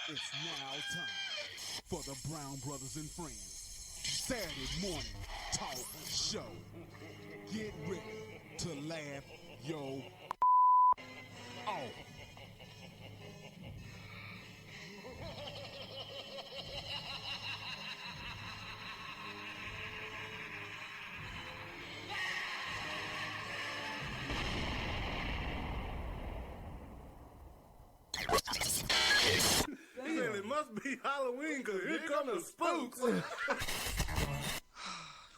It's now time for the Brown Brothers and Friends Saturday morning talk show. Get ready to laugh yo off. It must be Halloween, cause here come the spooks. It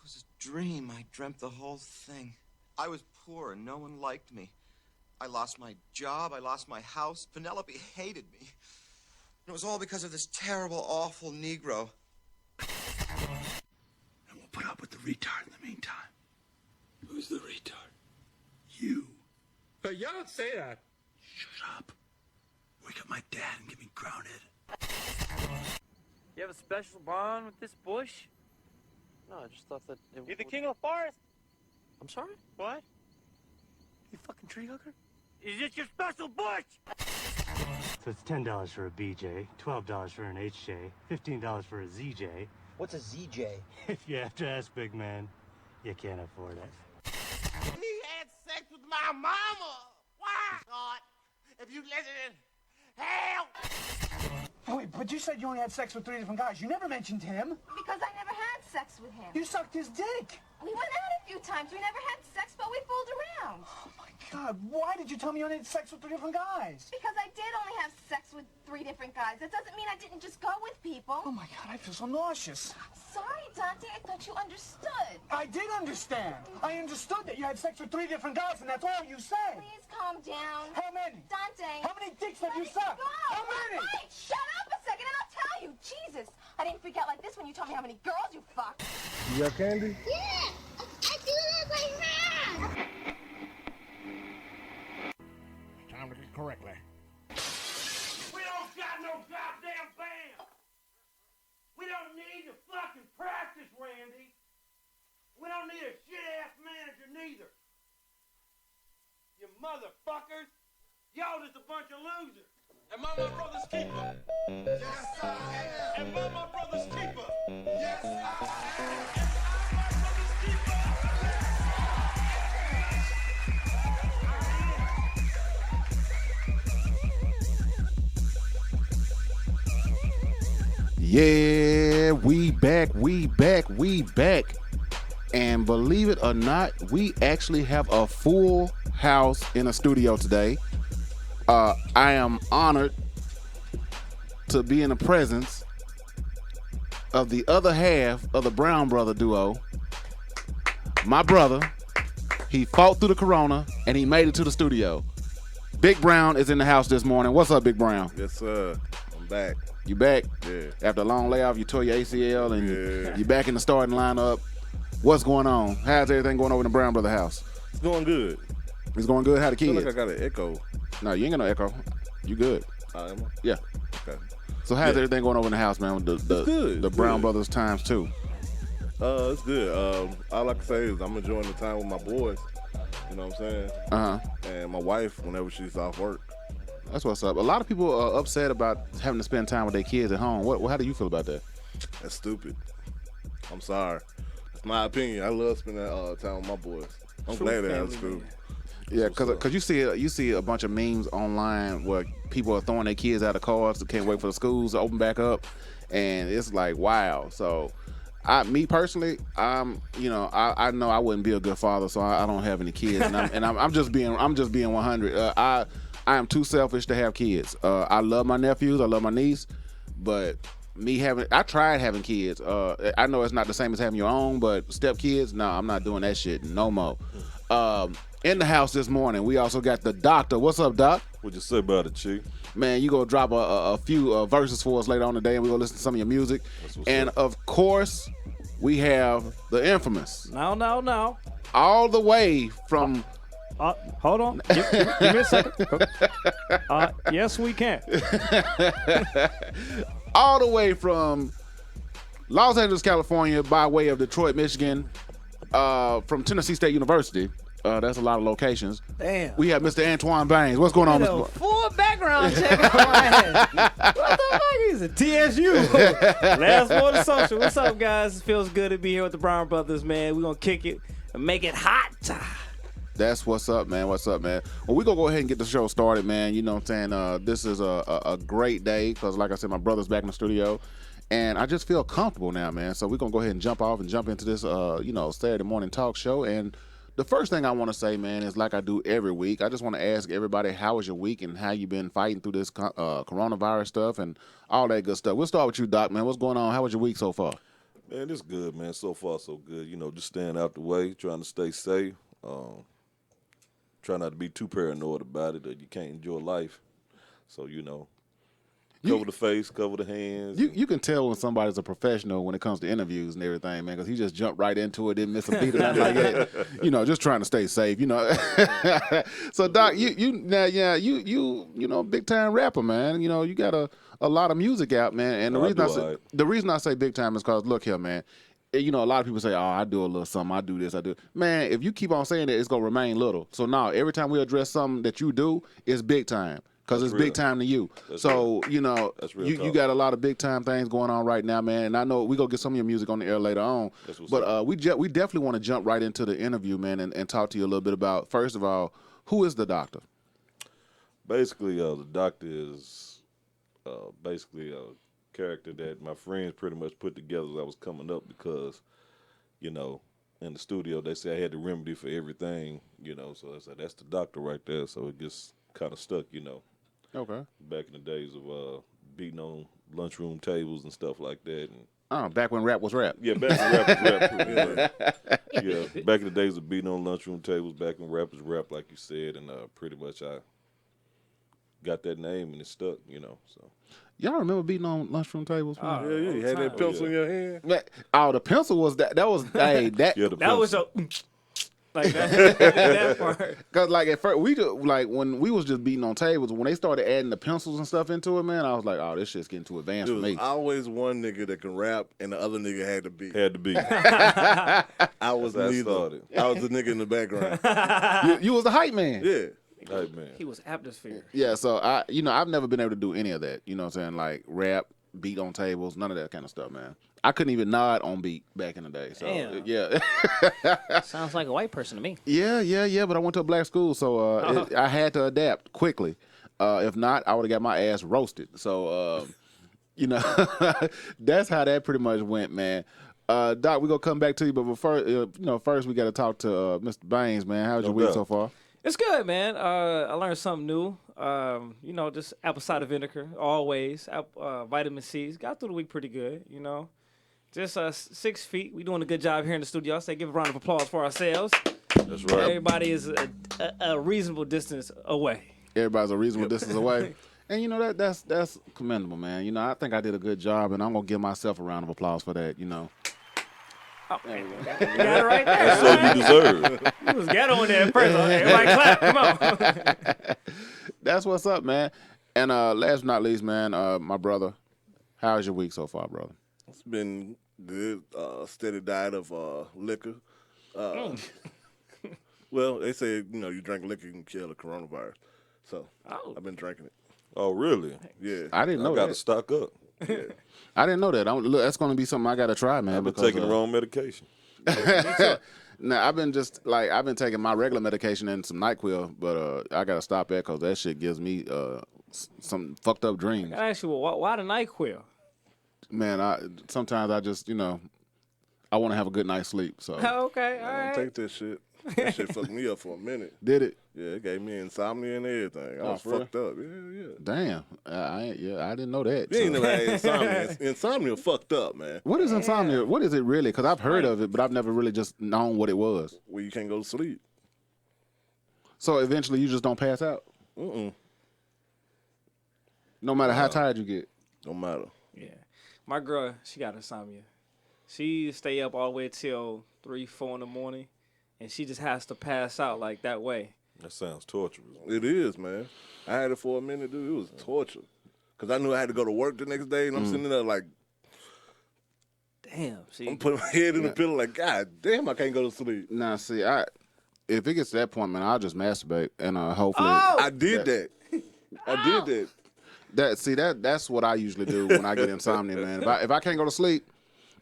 was a dream. I dreamt the whole thing. I was poor and no one liked me. I lost my job. I lost my house. Penelope hated me. It was all because of this terrible, awful Negro. And we'll put up with the retard in the meantime. Who's the retard? You. But y'all don't say that. Shut up. Wake up my dad and get me grounded. You have a special bond with this bush? No, I just thought that it You're the king of the forest? I'm sorry? What? You fucking tree hugger? Is this your special bush? So it's $10 for a BJ, $12 for an HJ, $15 for a ZJ. What's a ZJ? If you have to ask, big man, you can't afford it. He had sex with my mama. Why, God? If you listen, hell. Oh, wait, but you said you only had sex with 3 different guys. You never mentioned him. Because I never had sex with him. You sucked his dick. We went out a few times. We never had sex, but we fooled around. Oh, my God. Why did you tell me you only had sex with 3 different guys? Because I did only have sex with 3 different guys. That doesn't mean I didn't just go with people. Oh, my God. I feel so nauseous. Sorry, Dante. I thought you understood. I did understand. I understood that you had sex with 3 different guys, and that's all you said. Please calm down. How many? Dante. How many dicks have you Let me sucked? go. How many? Wait, shut up a second and I'll tell you. Jesus. I didn't freak out like this when you told me how many girls you fucked. You got candy? Yeah, I do look like that. Time to get correctly. We don't got no goddamn band. We don't need to fucking practice, Randy. We don't need a shit-ass manager neither. You motherfuckers. Y'all just a bunch of losers. Am I my brother's keeper? Yes, I am. Am I my brother's keeper? Yes, I am. Am I my brother's Yeah, we back. And believe it or not, we actually have a full house in a studio today. I am honored to be in the presence of the other half of the Brown brother duo. My brother, he fought through the corona and he made it to the studio. Big Brown is in the house this morning. What's up, Big Brown? Yes, sir. I'm back. You back? Yeah. After a long layoff, you tore your ACL and you're back in the starting lineup. What's going on? How's everything going over in the Brown brother house? It's going good. It's going good? How the I feel kids? like I got an echo. No, you ain't got no echo. You good. Am I? Yeah. Okay. So how's everything going over in the house, man? With the good. The Brown Good. brothers times 2. It's good. All I can say is I'm enjoying the time with my boys. You know what I'm saying? Uh-huh. And my wife, whenever she's off work. That's what's up. A lot of people are upset about having to spend time with their kids at home. How do you feel about that? That's stupid. I'm sorry. It's my opinion. I love spending time with my boys. I'm glad that that's true. Yeah, because you see a bunch of memes online where people are throwing their kids out of cars. Can't wait for the schools to open back up, and it's like wow. So, me personally, I know I wouldn't be a good father, so I don't have any kids, and I'm just being 100. I am too selfish to have kids. I love my nephews, I love my niece, but I tried having kids. I know it's not the same as having your own, but step kids, no, I'm not doing that shit no more. In the house this morning, we also got the doctor. What's up, Doc? What you say about it, Chief? Man, you gonna drop a few verses for us later on today, and we're gonna listen to some of your music. And of course, we have the infamous. No. All the way from. Hold on. Give me a second. Yes, we can. All the way from Los Angeles, California, by way of Detroit, Michigan, from Tennessee State University. That's a lot of locations. Damn. We have Mr. Antoine Baines. What's going on, Mr. Full background check on my head. What the fuck are reason. TSU. Last Word of Social. What's up, guys? It feels good to be here with the Brown Brothers, man. We're going to kick it and make it hot. That's what's up, man. What's up, man? Well, we're going to go ahead and get the show started, man. You know what I'm saying? This is a great day because, like I said, my brother's back in the studio. And I just feel comfortable now, man. So we're going to go ahead and jump into this, Saturday morning talk show. And the first thing I want to say, man, is like I do every week. I just want to ask everybody, how was your week and how you been fighting through this coronavirus stuff and all that good stuff. We'll start with you, Doc, man. What's going on? How was your week so far? Man, it's good, man. So far, so good. Just staying out the way, trying to stay safe. Try not to be too paranoid about it, or you can't enjoy life. So, cover the face, cover the hands. You can tell when somebody's a professional when it comes to interviews and everything, man, because he just jumped right into it, didn't miss a beat or nothing like that. Just trying to stay safe, So, Doc, you big time rapper, man. You got a lot of music out, man. And the reason I say big time is because look here, man. A lot of people say, oh, I do a little something, I do this, I do. Man, if you keep on saying that, it's going to remain little. So now, every time we address something that you do, it's big time. Because it's big time to you. That's so, real. You got a lot of big time things going on right now, man. And I know we're going to get some of your music on the air later on. But we definitely want to jump right into the interview, man, and talk to you a little bit about, first of all, who is the Doctor? Basically, the Doctor is basically a character that my friends pretty much put together as I was coming up because, in the studio, they say I had the remedy for everything, So I said, that's the Doctor right there. So it gets kind of stuck, Okay. Back in the days of beating on lunchroom tables and stuff like that. And back when rap was rap. Yeah, back when rap was rap. Yeah, back in the days of beating on lunchroom tables, back when rap was rap, like you said, and pretty much I got that name and it stuck, So. Y'all remember beating on lunchroom tables? Man? Yeah, you had that pencil in your hand. The pencil was that was hey that that was a. Like that part. Cause like at first when we was just beating on tables, when they started adding the pencils and stuff into it, man, I was like, oh, this shit's getting too advanced for me. Always one nigga that can rap and the other nigga had to beat. I was neither. I was the nigga in the background. You was the hype man. Yeah. Hype man. He was atmosphere. Yeah, so I've never been able to do any of that. You know what I'm saying? Like rap, beat on tables, none of that kind of stuff, man. I couldn't even nod on beat back in the day. So damn. Yeah. Sounds like a white person to me. Yeah. But I went to a black school, so I had to adapt quickly. If not, I would have got my ass roasted. So that's how that pretty much went, man. Doc, we're gonna come back to you, but first we got to talk to Mr. Baines, man. How's your week so far? It's good, man. I learned something new. Just apple cider vinegar, always. Vitamin C. Got through the week pretty good, Just 6 feet. We doing a good job here in the studio. I say give a round of applause for ourselves. That's right. Everybody is a reasonable distance away. Everybody's a reasonable distance away. And that's commendable, man. I think I did a good job, and I'm gonna give myself a round of applause for that. Oh, man. You got it right there. That's all you deserve. You was ghetto on there at first. Everybody clap. Come on. That's what's up, man. And last but not least, man, my brother, how's your week so far, brother? It's been good. Steady diet of liquor. Well, they say, you drink liquor, you can kill the coronavirus. So I've been drinking it. Oh, really? Yeah. I didn't know I got to stock up. Yeah. I didn't know that. That's going to be something I got to try, man. I've been taking the wrong medication. Now, I've been taking my regular medication and some NyQuil, but I got to stop that because that shit gives me some fucked up dreams. I ask you, why the NyQuil? Man, sometimes I just, I want to have a good night's sleep. So. Okay, all right. Take that shit. That shit fucked me up for a minute. Did it? Yeah, it gave me insomnia and everything. I was fucked up. Yeah. Damn. I didn't know that. You ain't never had insomnia. Insomnia fucked up, man. What is insomnia? What is it really? Because I've heard of it, but I've never really just known what it was. Well, you can't go to sleep. So eventually you just don't pass out? Mm-mm. No matter how tired you get? Don't matter. Yeah. My girl, she got insomnia. She stay up all the way till 3, 4 in the morning, and she just has to pass out like that way. That sounds torturous. It is, man. I had it for a minute, dude. It was torture. Because I knew I had to go to work the next day, and I'm sitting there like, damn. See, I'm putting my head in the pillow like, God damn, I can't go to sleep. Nah, see, if it gets to that point, man, I'll just masturbate, and hopefully. I did that. I did that. That's what I usually do when I get insomnia, man. If I can't go to sleep,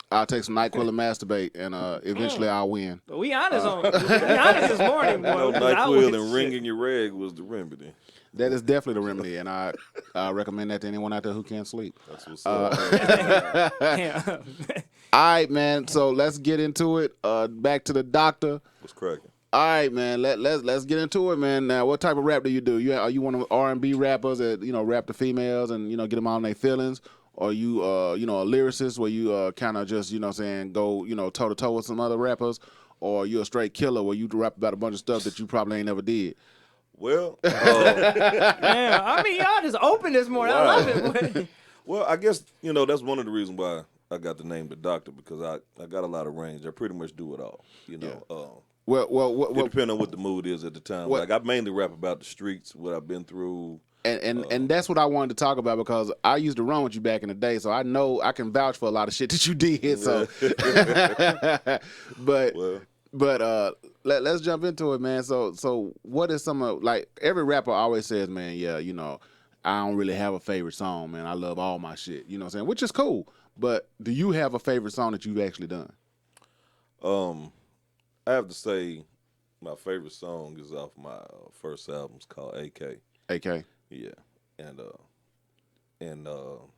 I'll take some NyQuil and masturbate, and eventually I'll win. But we honest this morning, boy. No, NyQuil and wringing your rag was the remedy. That is definitely the remedy, and I recommend that to anyone out there who can't sleep. That's what's up. All right, man. So let's get into it. Back to the doctor. What's cracking? All right, man. Let's get into it, man. Now, what type of rap do you do? Are you one of R&B rappers that rap the females and get them all in their feelings? Or you a lyricist where you kind of just go toe to toe with some other rappers? Or you a straight killer where you rap about a bunch of stuff that you probably ain't never did? Well, man, I mean, y'all just open this morning. Wow. I love it. Well, I guess that's one of the reasons why I got the name the Doctor, because I got a lot of range. I pretty much do it all. Well, it depends on what the mood is at the time. Like I mainly rap about the streets, what I've been through. And that's what I wanted to talk about, because I used to run with you back in the day, so I know I can vouch for a lot of shit that you did. So, but let's jump into it, man. So what is some of, like, every rapper always says, man, I don't really have a favorite song, man. I love all my shit. You know what I'm saying? Which is cool. But do you have a favorite song that you've actually done? I have to say my favorite song is off my first album. It's called AK. AK? Yeah. And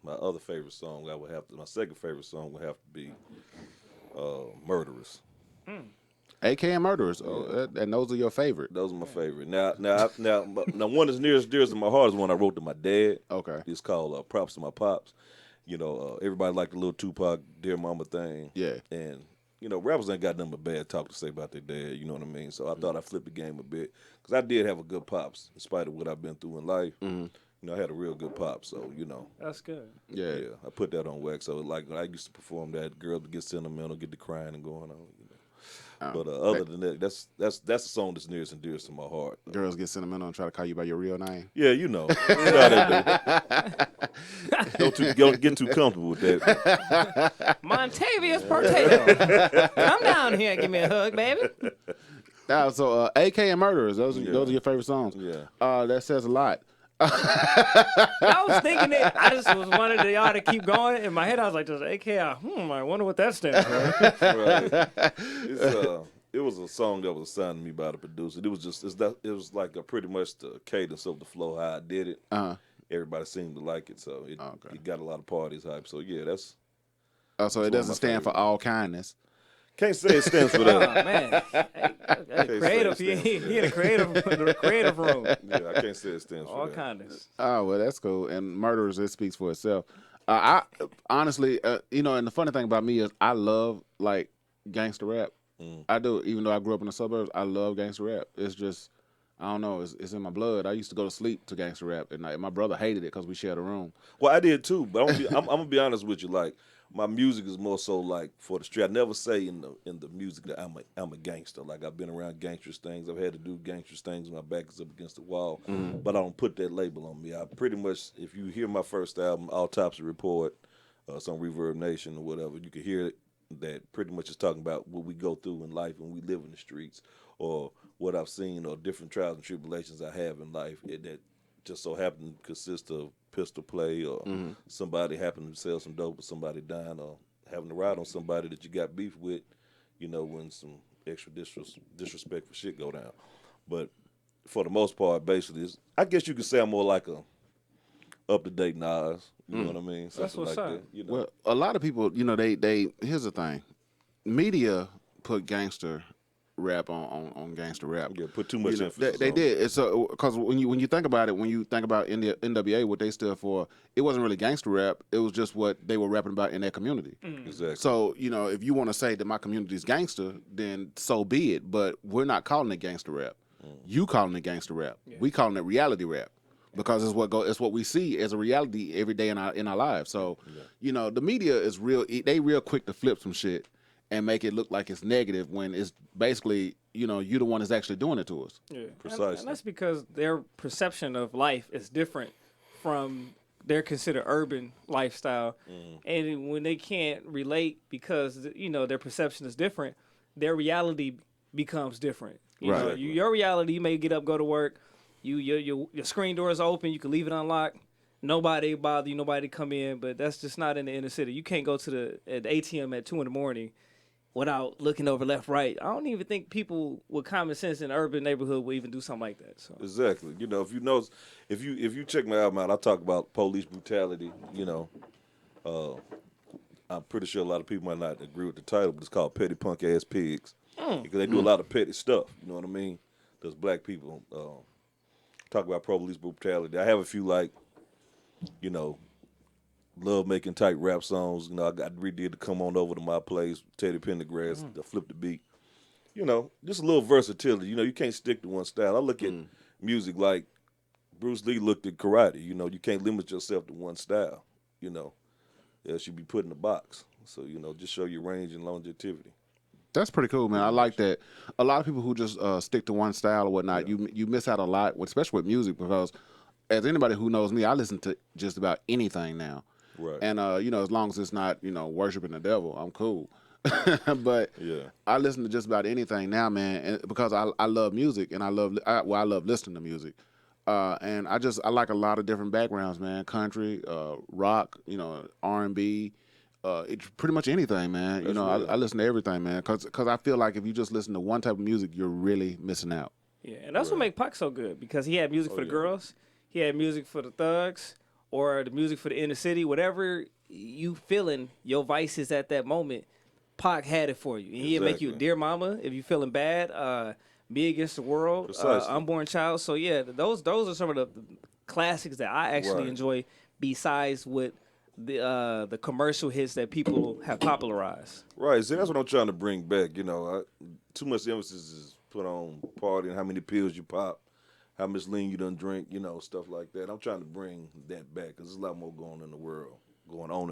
my other favorite song, my second favorite song would have to be Murderers. AK and Murderers, and those are your favorite. Those are my favorite. Now, one that's nearest to my heart is one I wrote to my dad. Okay, it's called "Props to My Pops." Everybody liked the little Tupac "Dear Mama" thing. Yeah, and rappers ain't got nothing but bad talk to say about their dad. You know what I mean? So I thought I'd flip the game a bit, because I did have a good pops, in spite of what I've been through in life. I had a real good pop, so that's good. Yeah, I put that on wax. So like when I used to perform that, girls would get sentimental, get to crying and going on. But other than that, that's the song that's nearest and dearest to my heart. Girls get sentimental and try to call you by your real name. Yeah, you know how they do. Don't get too comfortable with that. Montavious Potato, come down here and give me a hug, baby. Now, so AK and Murderers, those are your favorite songs. Yeah, that says a lot. I was thinking it. I just was wanting y'all to keep going. In my head, I was like, "Does AK? I wonder what that stands for." Right. It was a song that was assigned to me by the producer. It was like pretty much the cadence of the flow, how I did it. Everybody seemed to like it, so it got a lot of parties hype. So yeah, that's. So it doesn't stand for all kindness. Can't say it stands for that. Oh man, creative. He in the creative room. Yeah, I can't say it stands for all that. kindness. Oh well, that's cool. And Murderers, it speaks for itself. I honestly, and the funny thing about me is I love like gangster rap. I do, even though I grew up in the suburbs. I love gangster rap. It's just, I don't know, it's in my blood. I used to go to sleep to gangster rap at night. My brother hated it because we shared a room. Well, I did too, but I'm gonna be honest with you, like. My music is more so like for the street. I never say in the music that I'm a gangster. Like I've been around gangsterous things. I've had to do gangsterous things when my back is up against the wall. But I don't put that label on me. I pretty much, if you hear my first album, Autopsy Report, some Reverb Nation or whatever, you can hear it. That pretty much is talking about what we go through in life when we live in the streets, or what I've seen, or different trials and tribulations I have in life that just so happen to consist of pistol play, or somebody happened to sell some dope, or somebody dying, or having to ride on somebody that you got beef with, when some extra disrespectful shit go down. But for the most part, basically, I guess you could say I'm more like a up-to-date Nas. You know what I mean? That's what's up. Well, a lot of people, they here's the thing. Media put gangster rap on gangster rap. Yeah, put too much emphasis. They did. It's because when you think about it, when you think about NWA, what they stood for, it wasn't really gangster rap. It was just what they were rapping about in their community. Exactly. So if you want to say that my community is gangster, then so be it. But we're not calling it gangster rap. You calling it gangster rap. Yeah. We calling it reality rap. Because it's what we see as a reality every day in our lives. So, the media is they real quick to flip some shit and make it look like it's negative when it's basically, you're the one that's actually doing it to us. Yeah, precisely. And that's because their perception of life is different from their considered urban lifestyle. And when they can't relate because, their perception is different, their reality becomes different. Right. Your reality, you may get up, go to work, your screen door is open, you can leave it unlocked. nobody bother you, nobody come in, but that's just not in the inner city. You can't go to the ATM at 2 a.m. without looking over left, right. I don't even think people with common sense in an urban neighborhood will even do something like that. So exactly. You know, if you notice, if you check my album out, I talk about police brutality. You know, I'm pretty sure a lot of people might not agree with the title, but it's called Petty Punk Ass Pigs because they do a lot of petty stuff. You know what I mean? Those black people talk about police brutality. I have a few like, you know, love making type rap songs. You know, I redid the Come On Over to My Place, Teddy Pendergrass, the Flip the Beat. You know, just a little versatility. You know, you can't stick to one style. I look at music like Bruce Lee looked at karate. You know, you can't limit yourself to one style. You know, else you be put in a box. So, you know, just show your range and longevity. That's pretty cool, man. I like that. A lot of people who just stick to one style or whatnot, you miss out a lot, especially with music, because as anybody who knows me, I listen to just about anything now. Right. And, you know, as long as it's not, you know, worshiping the devil, I'm cool. But I listen to just about anything now, man, and because I love music and I love listening to music. And I like a lot of different backgrounds, man. Country, rock, you know, R&B, it's pretty much anything, man. You know, I listen to everything, man, because I feel like if you just listen to one type of music, you're really missing out. Yeah, and that's what make Pac so good, because he had music for the girls, he had music for the thugs, or the music for the inner city, whatever you feeling your vices at that moment, Pac had it for you. And he'd make you Dear Mama if you feeling bad, Me Against the World, Unborn Child. So yeah, those are some of the classics that I actually enjoy, besides with the commercial hits that people have popularized. Right, see, that's what I'm trying to bring back. You know, too much emphasis is put on partying, how many pills you pop, how much lean you done drink, you know, stuff like that. I'm trying to bring that back because there's a lot more going on in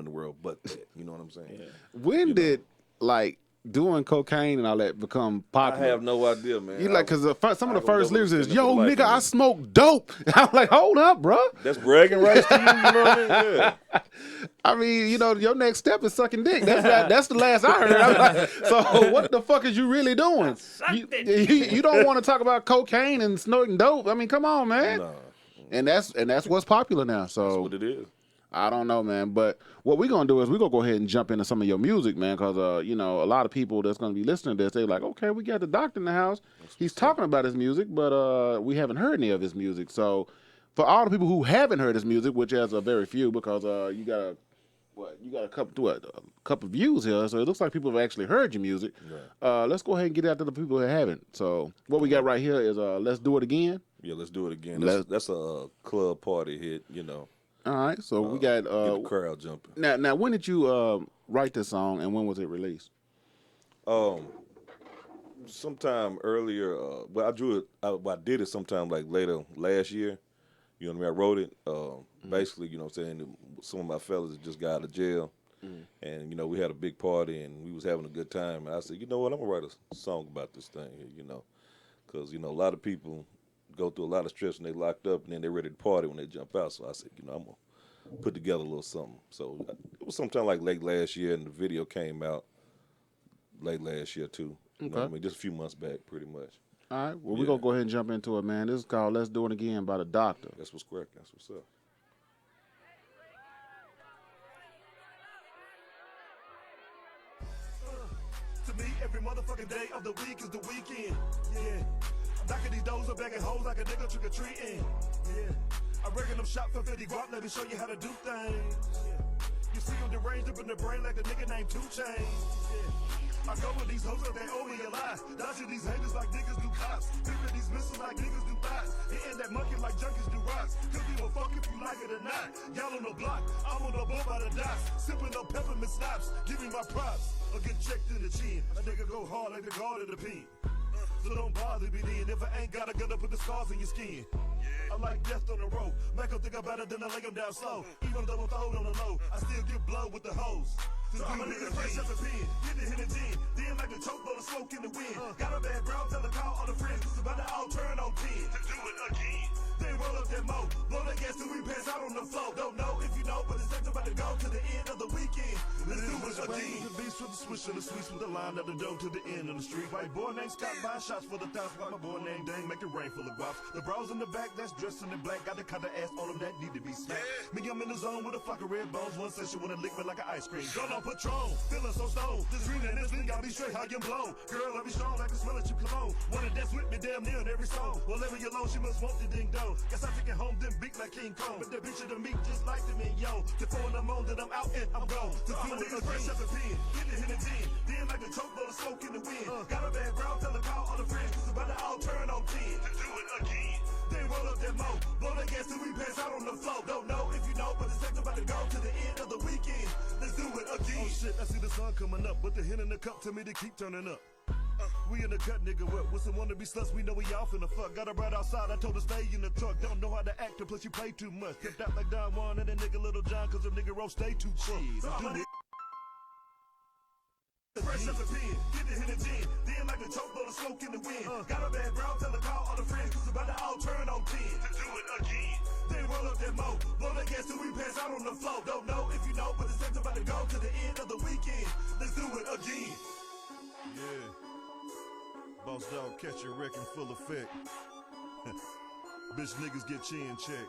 the world, but that, you know what I'm saying? Yeah. When did like doing cocaine and all that become popular? I have no idea, man. You like, because some of the first lyrics is, yo, nigga, I smoke dope. I'm like, hold up, bro. That's bragging rights to you, you know what I mean? Yeah. I mean, you know, your next step is sucking dick. That's the last I heard. I'm like, so what the fuck is you really doing? You don't want to talk about cocaine and snorting dope. I mean, come on, man. No. And that's what's popular now. So that's what it is. I don't know, man. But what we're going to do is we're going to go ahead and jump into some of your music, man, because, you know, a lot of people that's going to be listening to this, they're like, okay, we got the doctor in the house. He's talking about his music, but we haven't heard any of his music. So for all the people who haven't heard his music, which has a very few, because you got a couple views here, so it looks like people have actually heard your music. Right. Let's go ahead and get out to the people who haven't. So what we got right here is Let's Do It Again. Yeah, Let's Do It Again. That's a club party hit, you know. All right, so we got get the crowd jumping. Now, when did you write this song, and when was it released? Sometime earlier. Well, I drew it. I did it sometime like later last year. You know what I mean? I wrote it. Basically, you know what I'm saying, some of my fellas just got out of jail, and you know we had a big party and we was having a good time. And I said, you know what, I'm gonna write a song about this thing here, you know, because you know a lot of people go through a lot of stress when they locked up, and then they're ready to party when they jump out. So I said, you know, I'm gonna put together a little something. So it was sometime like late last year, and the video came out late last year too. You know what I mean? Just a few months back, pretty much. All right. Well, we're gonna go ahead and jump into it, man. This is called "Let's Do It Again" by the Doctor. That's what's correct. That's what's up. To me, every motherfucking day of the week is the weekend. Yeah. Knocking these doors up, bagging hoes like a nigga trick-or-treating. Yeah. I reckon I'm shot for 50 guap, let me show you how to do things. Yeah. You see I'm deranged up in the brain like a nigga named 2 Chainz. Yeah. I go with these hoes up, they owe me a lot. Dodging these haters like niggas do cops. Pimping these missiles like niggas do thighs. Hitting that monkey like junkies do rocks. Could give a fuck if you like it or not. Y'all on the block, I'm on the boat by the docks. Sipping up peppermint snaps, give me my props. Or get checked in the chin. A nigga go hard like the guard of the pen. So don't bother me then. If I ain't got a gun to put the scars in your skin. I like death on the road. Make them think about it, then I lay them down slow. Even though I'm throwed on the low, I still get blood with the hose. So I'm a nigga fresh as a pin. Get the hit and 10. Then like the choke, blow the smoke in the wind. Got a bad bro, tell the call all the friends. It's about to all turn on 10. To do it again. Then roll up that mo. Blow that gas till we pass out on the floor. Don't know if you know, but it's about to go to the end of the weekend. Let's do it again. The beast with the swish and the sweets with the line at the door to the end of the street. White boy named Scott buying shots for the thoughts. While my boy named Dang make it rain full of guaps. The bros in the back that's dressed in the black. Got the kind of ass on them that need to be smacked. Me, I'm in the zone with a flock of red bones. One session wanna lick me like an ice cream. Gun on Patron, feeling so stoned. This green and this league, I'll be straight, high and blown. Girl, I be strong like the smell of your cologne. Wanna dance with me damn near in every song. Well, leave me alone, she must want the ding dong. Guess I take it home, then beat like King Kong. But the bitch of the meat just like the mignon. Before in the morning, then I'm out and I'm gone. To do it again. Fresh up the pen, get it in the tin. Then like the choke, blow the smoke in the wind. Got a bad brown, tell the call all the friends. Cause about to all turn on 10. To do it again. Then roll up that mo. Blow that gas till we pass out on the floor. Don't know if you know, but it's about to go to the end of the weekend. Let's do it again. Oh shit, I see the sun coming up. But the hint in the cup tell me to keep turning up. We in the cut, nigga, what? With some wannabe sluts, we know we off in the fuck. Got her right outside, I told her stay in the truck. Don't know how to act, plus you play too much. Kept out like Don Juan and that nigga Little John, cause them nigga roll stay too cheap. Fresh up the pen, get it in the gin. Then like the choke, blow the smoke in the wind. Got a bad brown, tell the call all the friends. Cause about to all turn on 10. To do it again. Then roll up that mo. Blow that gas till we pass out on the floor. Don't know if you know, but it's about to go to the end of the weekend. Let's do it again. Yeah. Boss dog, catch your wreck in full effect. Bitch niggas get chin check.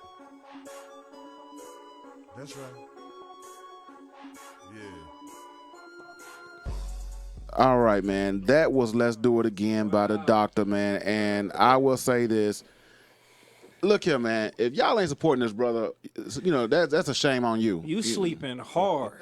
That's right. Yeah. All right, man. That was Let's Do It Again by the Doctor, man. And I will say this. Look here, man. If y'all ain't supporting this brother, you know, that's a shame on you. You sleeping hard.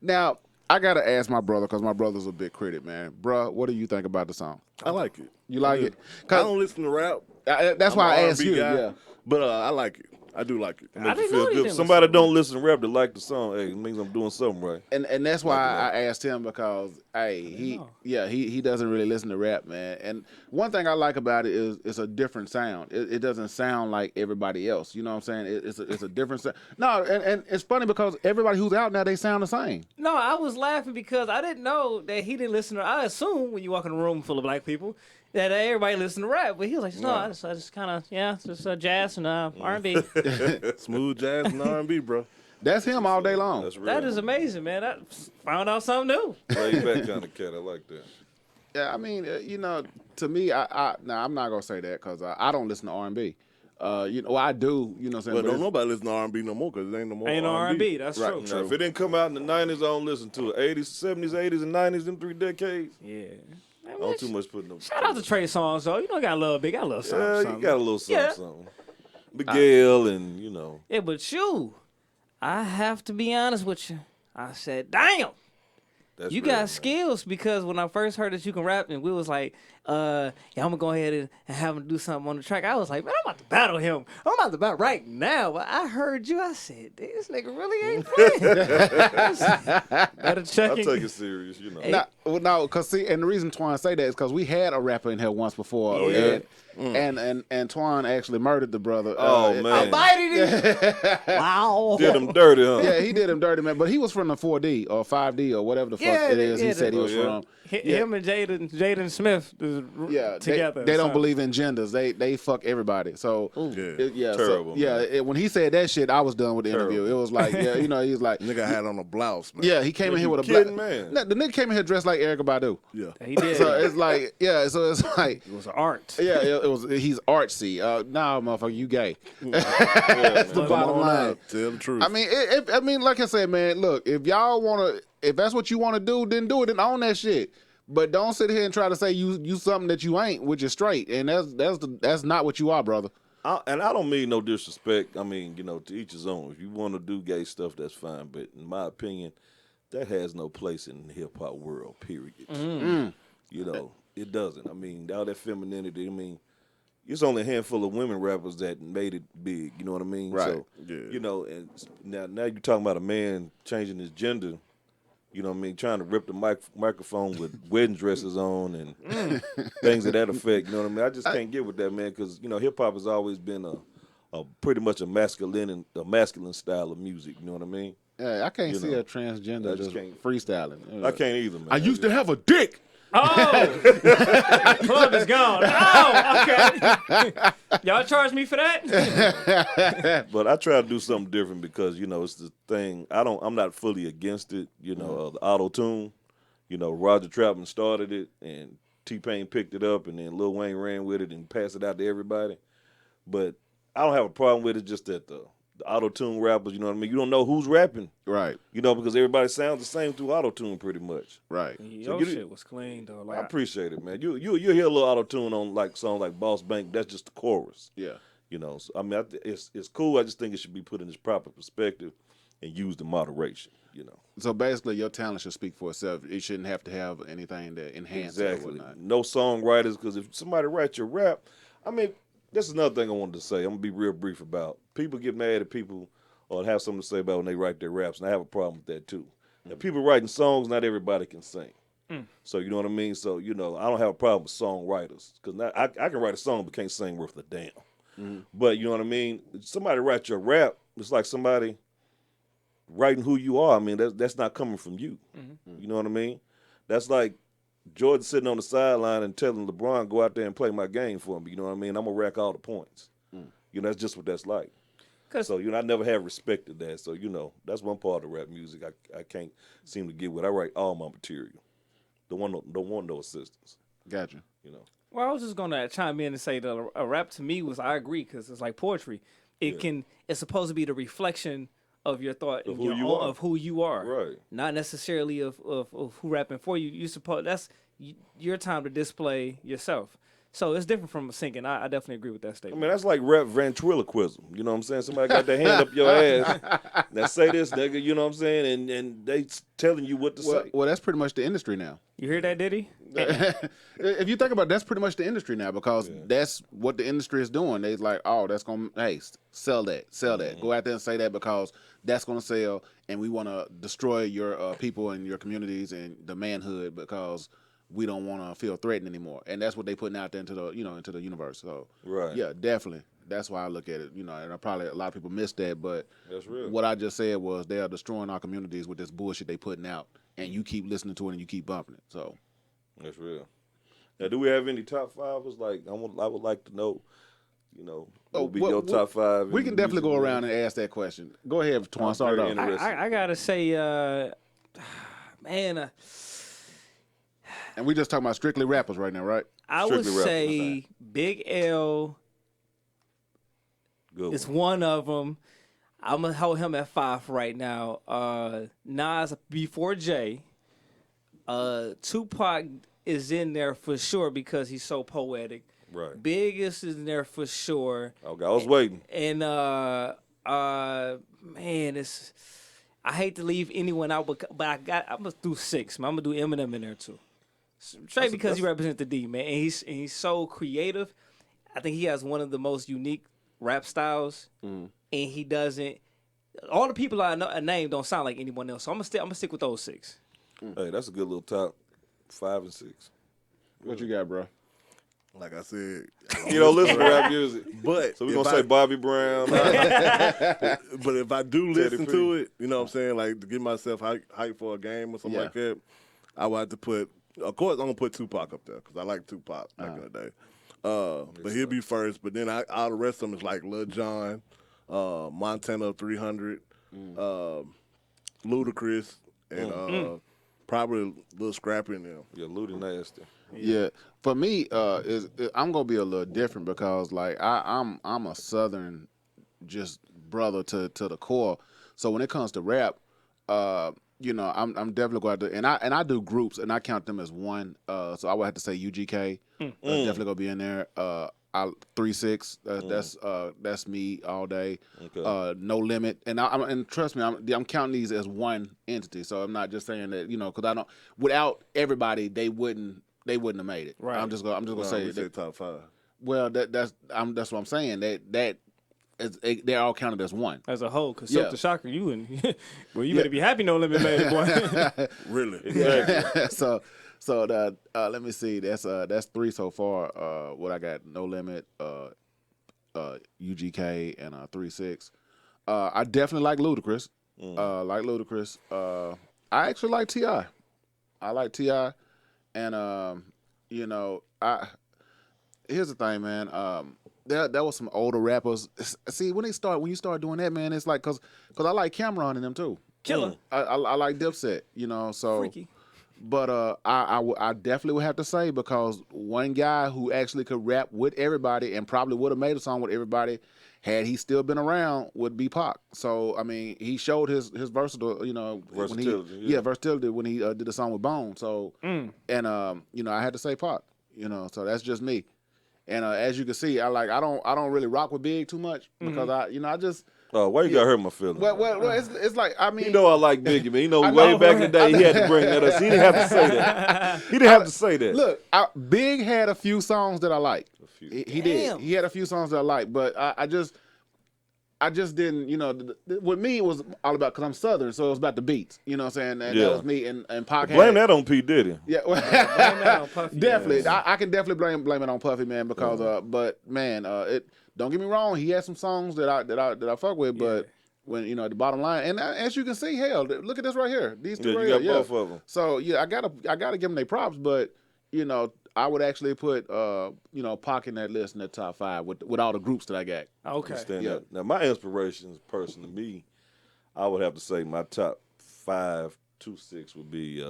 Now, I got to ask my brother, because my brother's a big critic, man. Bruh, what do you think about the song? I like it. You like it? I don't listen to rap. That's why I asked you. Guy, Yeah. But I like it. I do like it. I didn't Feel know he good. didn't Somebody listen. don't listen to rap that like the song. Hey, it means I'm doing something right. And that's why I asked him, because he doesn't really listen to rap, man. And one thing I like about it is it's a different sound. It doesn't sound like everybody else. You know what I'm saying? It's a different sound. No, and it's funny because everybody who's out now, they sound the same. No, I was laughing because I didn't know that he didn't listen to. I assume when you walk in a room full of black people that everybody listen to rap, but he was like, no, I just kind of just jazz and R&B. Smooth jazz and R&B, bro. That's him all day long. That's real. That is amazing, man. I found out something new. Laid back kind of cat. I like that. Yeah, I mean, you know, to me, I'm not gonna say that because I don't listen to R&B. You know, I do. You know what I'm saying? But But don't nobody listen to R&B no more because it ain't no more Ain't no R&B. That's Right. true. Now, if it didn't come out in the 90s, I don't listen to it. 80s, 70s, 80s, and 90s, them 3 decades. Yeah. I don't too much put no. Shout out to Trey Songz, though. You know, got a little big, got a little something. Yeah, something. you got a little something, Yeah. something. Miguel and, you know. Yeah, but you, I have to be honest with you. I said, damn. That's You real, got man. skills, because when I first heard that you can rap, and we was like, yeah, I'm gonna go ahead and have him do something on the track. I was like, man, I'm about to battle him. I'm about to battle right now. But I heard you. I said, this nigga really ain't playing. Better check I'll it. take it serious, you know. No, because see, and the reason Twan say that is because we had a rapper in here once before. Oh, yeah? And Twan actually murdered the brother. Oh, man. Wow. Did him dirty, huh? Yeah, he did him dirty, man. But he was from the 4D or 5D or whatever the fuck Yeah, it is. yeah, He said he Oh, was yeah. from. Him and Jaden Smith is together. They don't so- believe in genders. They fuck everybody. So Yeah. Terrible, when he said that shit, I was done with the interview. It was like, yeah, you know, he was like, Nigga had on a blouse, man. yeah, he came in here with a kidding, black man? No, the nigga came in here dressed like Erykah Badu. Yeah. He did. So it's like, yeah, so it's like, It was art. yeah, it was. He's artsy. Nah, motherfucker, you gay. Yeah, That's the man. bottom Come on line. out, tell the truth. I mean, like I said, man, look, if y'all wanna, if that's what you wanna do, then do it and own that shit. But don't sit here and try to say you something that you ain't, which is straight, and that's not what you are, brother. And I don't mean no disrespect. I mean, you know, to each his own. If you want to do gay stuff, that's fine. But in my opinion, that has no place in the hip hop world. Period. You know, it doesn't. I mean, all that femininity. I mean, it's only a handful of women rappers that made it big. You know what I mean? Right. So, you know, and now you're talking about a man changing his gender. You know what I mean? Trying to rip the microphone with wedding dresses on and things of that effect. You know what I mean? I just can't get with that, man, because, you know, hip-hop has always been a pretty much a masculine style of music. You know what I mean? Yeah, I can't You see know, a transgender I just just can't. freestyling. I can't either, man. I used to have a dick. Oh, the club is gone. Oh, okay. Y'all charge me for that? But I try to do something different because it's the thing. I'm not fully against it. The auto tune. Roger Troutman started it, and T-Pain picked it up, and then Lil Wayne ran with it and passed it out to everybody. But I don't have a problem with it. Just that the auto-tune rappers, you know what I mean? You don't know who's rapping. Right. Because everybody sounds the same through auto-tune pretty much. Right. Your shit was clean, though. I appreciate it, man. You hear a little auto-tune on like songs like Boss Bank. That's just the chorus. Yeah. So, I mean, it's cool. I just think it should be put in its proper perspective and used in moderation, So basically, your talent should speak for itself. It shouldn't have to have anything to enhance it or Exactly. whatnot. No songwriters, because if somebody writes your rap, I mean, that's another thing I wanted to say. I'm going to be real brief about. People get mad at people or have something to say about when they write their raps, and I have a problem with that too. Now, people writing songs, not everybody can sing. So, you know what I mean? So, I don't have a problem with songwriters, because I can write a song but can't sing worth a damn. But, you know what I mean? If somebody writes your rap, it's like somebody writing who you are. I mean, that's not coming from you. You know what I mean? That's like Jordan sitting on the sideline and telling LeBron, go out there and play my game for me. You know what I mean? I'm going to rack all the points. That's just what that's like. So, I never have respected that. So, that's one part of rap music I can't seem to get with. I write all my material. Don't want no assistance. Gotcha. Well, I was just going to chime in and say that a rap to me I agree, because it's like poetry. It's supposed to be the reflection of your thought Of and who of who you are. Right. Not necessarily of who rapping for you. That's your time to display yourself. So it's different from singing. I definitely agree with that I statement. mean, that's like rap ventriloquism. You know what I'm saying? Somebody got their hand up your ass. Now say this, nigga. You know what I'm saying? And they telling you what to say. Well, that's pretty much the industry now. You hear that, Diddy? If you think about it, that's pretty much the industry now, because that's what the industry is doing. They like, oh, that's going to, hey, sell that. Go out there and say that, because that's going to sell, and we want to destroy your people and your communities and the manhood, because we don't want to feel threatened anymore. And that's what they putting out there into the, into the universe. So, Right. yeah, definitely. That's why I look at it, and probably a lot of people miss that, but That's real. what I just said was they are destroying our communities with this bullshit they putting out, and you keep listening to it and you keep bumping it. So That's real. Now, do we have any top fivers? Like, I would like to know, what would be your top five? We can definitely go around and ask that question. Go ahead, Twan, start it off. I got to say, man, and we just talking about strictly rappers right now, right? I would say Big L is one of them. I'm going to hold him at 5 right now. Nas before Jay. Tupac is in there for sure because he's so poetic. Right. Biggest is in there for sure. Okay, I was waiting. And man, I hate to leave anyone out, but I'm gonna do 6. Man. I'm gonna do Eminem in there too. Straight because he represents the D, man, and he's so creative. I think he has one of the most unique rap styles, and he doesn't. All the people I name don't sound like anyone else, so I'm gonna stick with those 6. Hey, that's a good little top 5 and 6. What you got, bro? Like I said, you don't listen to rap music, but so we're gonna say Bobby Brown. But if I do listen to it, you know what I'm saying, like to get myself hyped for a game or something like that, I would have to put. Of course, I'm gonna put Tupac up there because I like Tupac back in the day. But he'll be first. But then all the rest of them is like Lil Jon, Montana 300, Ludacris, and probably Lil Scrappy in them. Yeah, Ludy nasty. Yeah, for me, I'm gonna be a little different because like I'm a Southern just brother to the core. So when it comes to rap, I'm definitely going to, and I do groups and I count them as one. So I would have to say UGK, definitely gonna be in there. 3-6, that's me all day. Okay. No Limit, and trust me, I'm counting these as one entity. So I'm not just saying that because I don't. Without everybody, they wouldn't have made it. Right. I'm just gonna say that top 5. Well, that's what I'm saying. That they're all counted as one As a whole, because Silk the Shocker, you better be happy No Limit made it, boy. Really? Exactly. So let me see. That's 3 so far. What I got: No Limit, UGK, and 3-6. I definitely like Ludacris. I actually like T.I. I like T.I. and you know, here's the thing, man. There was some older rappers. See, when you start doing that, man, it's like cause I like Cameron and them too. Killer. I like Dipset, you know. So Freaky. But I definitely would have to say, because one guy who actually could rap with everybody and probably would have made a song with everybody had he still been around would be Pac. So I mean, he showed his versatile, you know, Versatility, versatility when he did the song with Bone. So and you know, I had to say Pac. You know, so that's just me. And as you can see, I don't really rock with Big too much because I just. Why you got hurt my feelings? Well, it's like, I mean, you know I like Biggie, man. You know, way back in the day he had to bring that up. He didn't have to say that. He didn't have to say that. Look, Big had a few songs that I like. He did. He had a few songs that I like, but I just didn't. You know, with me it was all about, because I'm Southern, so it was about the beats. You know what I'm saying? And that was me and Pac. Blame that on P Diddy. Yeah, blame that on Puffy. Definitely. I can definitely blame it on Puffy, man, because but man, don't get me wrong, he had some songs that I fuck with, but when, you know, the bottom line, and as you can see, hell, look at this right here. These two right you here. got both of them. So yeah, I gotta give them their props, but you know, I would actually put you know, Pac in that list in the top 5 with all the groups that I got. Okay. Understand that. Now my inspirations, personally, me, I would have to say my top 5, 2, 6 would be.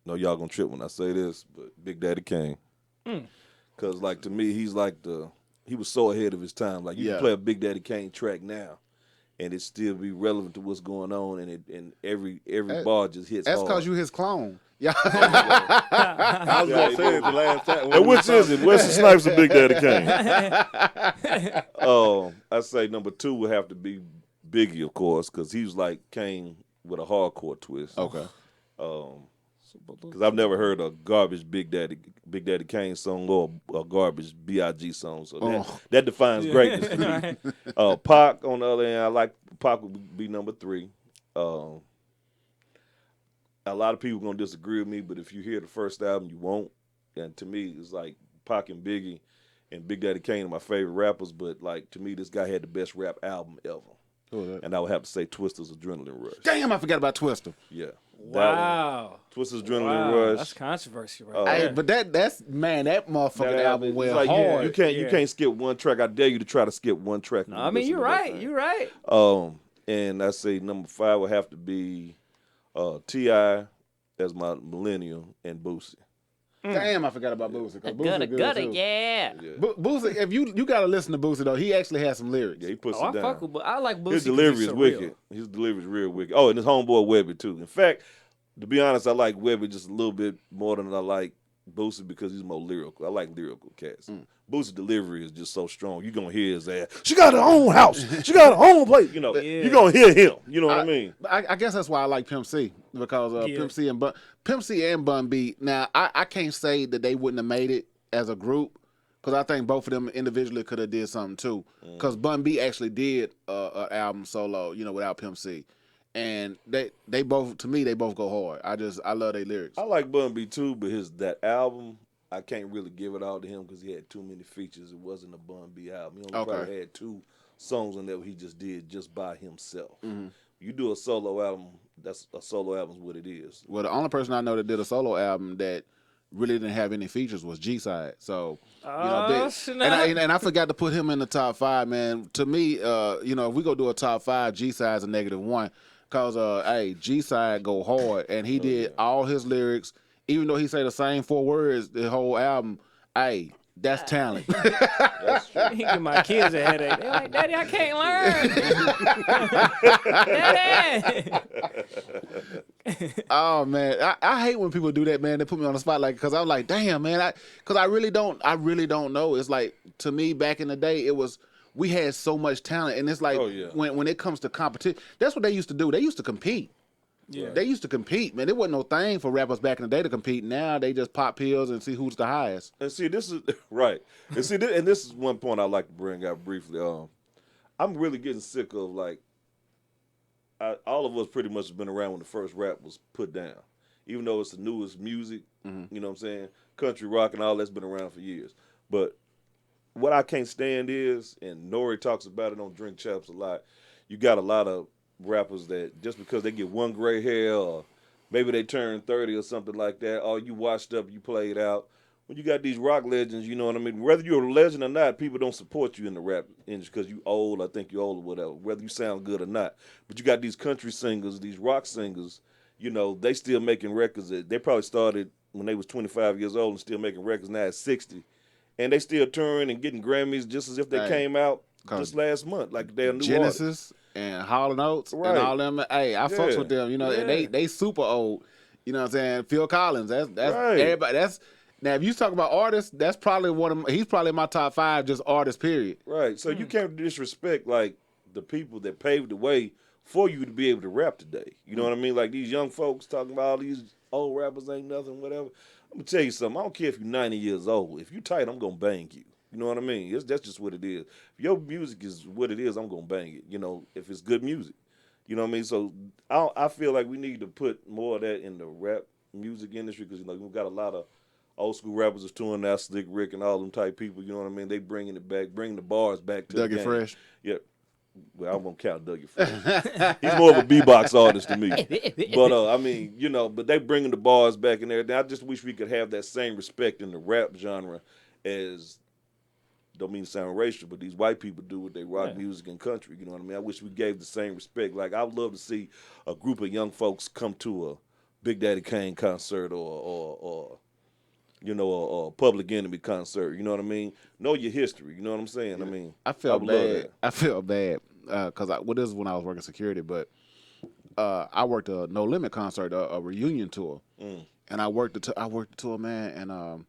No, y'all gonna trip when I say this, but Big Daddy Kane. Because like to me, he's like he was so ahead of his time. Like you can play a Big Daddy Kane track now, and it still be relevant to what's going on, and every bar just hits. That's hard. because you his clone. Yeah. I was gonna say it the last time. And which is it? Wesley Snipes or Big Daddy Kane? I say number 2 would have to be Biggie, of course, because he was like Kane with a hardcore twist. Okay. Because I've never heard a garbage Big Daddy Kane song or a garbage B.I.G. song, so that defines greatness to me. Pac, on the other hand, I like Pac would be number 3. A lot of people gonna disagree with me, but if you hear the first album, you won't. And to me, it's like Pac and Biggie and Big Daddy Kane are my favorite rappers, but like to me, this guy had the best rap album ever. Who was that? And I would have to say Twista's Adrenaline Rush. Damn, I forgot about Twista. Yeah. Wow. Twista's Adrenaline Rush. That's controversy, right? Hey, but that's man, that motherfucking album went like hard. You can't skip one track. I dare you to try to skip one track. No, I mean, you're right. You're right. And I say number 5 would have to be T.I. as my millennial and Boosie. Damn, I forgot about Boosie. Boosie, yeah. Boosie, if you got to listen to Boosie though, he actually has some lyrics. Yeah, he puts it I down. fuck with, I like Boosie. His delivery is wicked. His delivery is real wicked. Oh, and his homeboy Webby too. In fact, to be honest, I like Webby just a little bit more than I like Boosie because he's more lyrical. I like lyrical cats. Boosie's delivery is just so strong. You're going to hear his ass. She got her own house. She got her own place. You know, you're going to hear him. You know what I mean? I guess that's why I like Pimp C, because Pimp C and Bun B. Now, I can't say that they wouldn't have made it as a group, because I think both of them individually could have did something too. Because Bun B actually did an album solo, you know, without Pimp C. And they both, to me, they both go hard. I love their lyrics. I like Bun B too, but that album, I can't really give it all to him because he had too many features. It wasn't a Bun B album. He only probably had 2 songs on there he just did just by himself. You do a solo album, that's a solo album is what it is. Well, the only person I know that did a solo album that really didn't have any features was G-Side. So, and I forgot to put him in the top 5, man. To me, you know, if we go do a top 5, G-Side's a -1. Because, hey, G-Side go hard, and he did all his lyrics. Even though he say the same 4 words the whole album, hey, that's talent. That's true. He give my kids a headache. They're like, Daddy, I can't learn. Daddy. Oh man, I hate when people do that, man. They put me on the spotlight because I'm like, damn, man, because I really don't know. It's like, to me, back in the day, we had so much talent, and it's like when it comes to competition, that's what they used to do. They used to compete. Yeah. They used to compete, man. It wasn't no thing for rappers back in the day to compete. Now they just pop pills and see who's the highest. And see, this is right. And see, this is one point I like to bring out briefly. I'm really getting sick of all of us pretty much have been around when the first rap was put down. Even though it's the newest music, you know what I'm saying? Country rock and all that's been around for years. But what I can't stand is, and Nori talks about it on Drink Champs a lot, you got a lot of rappers that just because they get one gray hair or maybe they turned 30 or something like that. Or you washed up, you played out. When you got these rock legends, you know what I mean? Whether you're a legend or not, people don't support you in the rap industry because you old, I think you're old or whatever, whether you sound good or not. But you got these country singers, these rock singers, you know, they still making records. They probably started when they was 25 years old and still making records now at 60. And they still touring and getting Grammys just as if they came out just last month, like they're new Genesis and Hall & Oates and all them. Hey, I fucks with them, you know, and they super old. You know what I'm saying? Phil Collins, that's everybody. Now, if you talk about artists, that's probably he's probably in my top 5 just artists, period. Right. So you can't disrespect, like, the people that paved the way for you to be able to rap today. You know what I mean? Like, these young folks talking about all these old rappers ain't nothing, whatever. I'm going to tell you something. I don't care if you're 90 years old. If you tight, I'm going to bang you. You know what I mean? That's just what it is. If your music is what it is, I'm going to bang it, you know, if it's good music. You know what I mean? So I feel like we need to put more of that in the rap music industry because, you know, we've got a lot of old school rappers is touring now, Slick Rick and all them type people, you know what I mean? They bringing it back, bringing the bars back to the game. Fresh. Yeah. Well, I won't count Dougie Fresh. He's more of a beatbox artist to me. But, I mean, you know, but they bringing the bars back in there. I just wish we could have that same respect in the rap genre as, don't mean to sound racial, but these white people do with their rock music and country, you know what I mean? I wish we gave the same respect. Like, I would love to see a group of young folks come to a Big Daddy Kane concert or you know, a Public Enemy concert. You know what I mean? Know your history. You know what I'm saying? Yeah. I mean, I felt bad. I felt bad because this is when I was working security, but I worked a No Limit concert, a reunion tour, and I worked the tour, man, and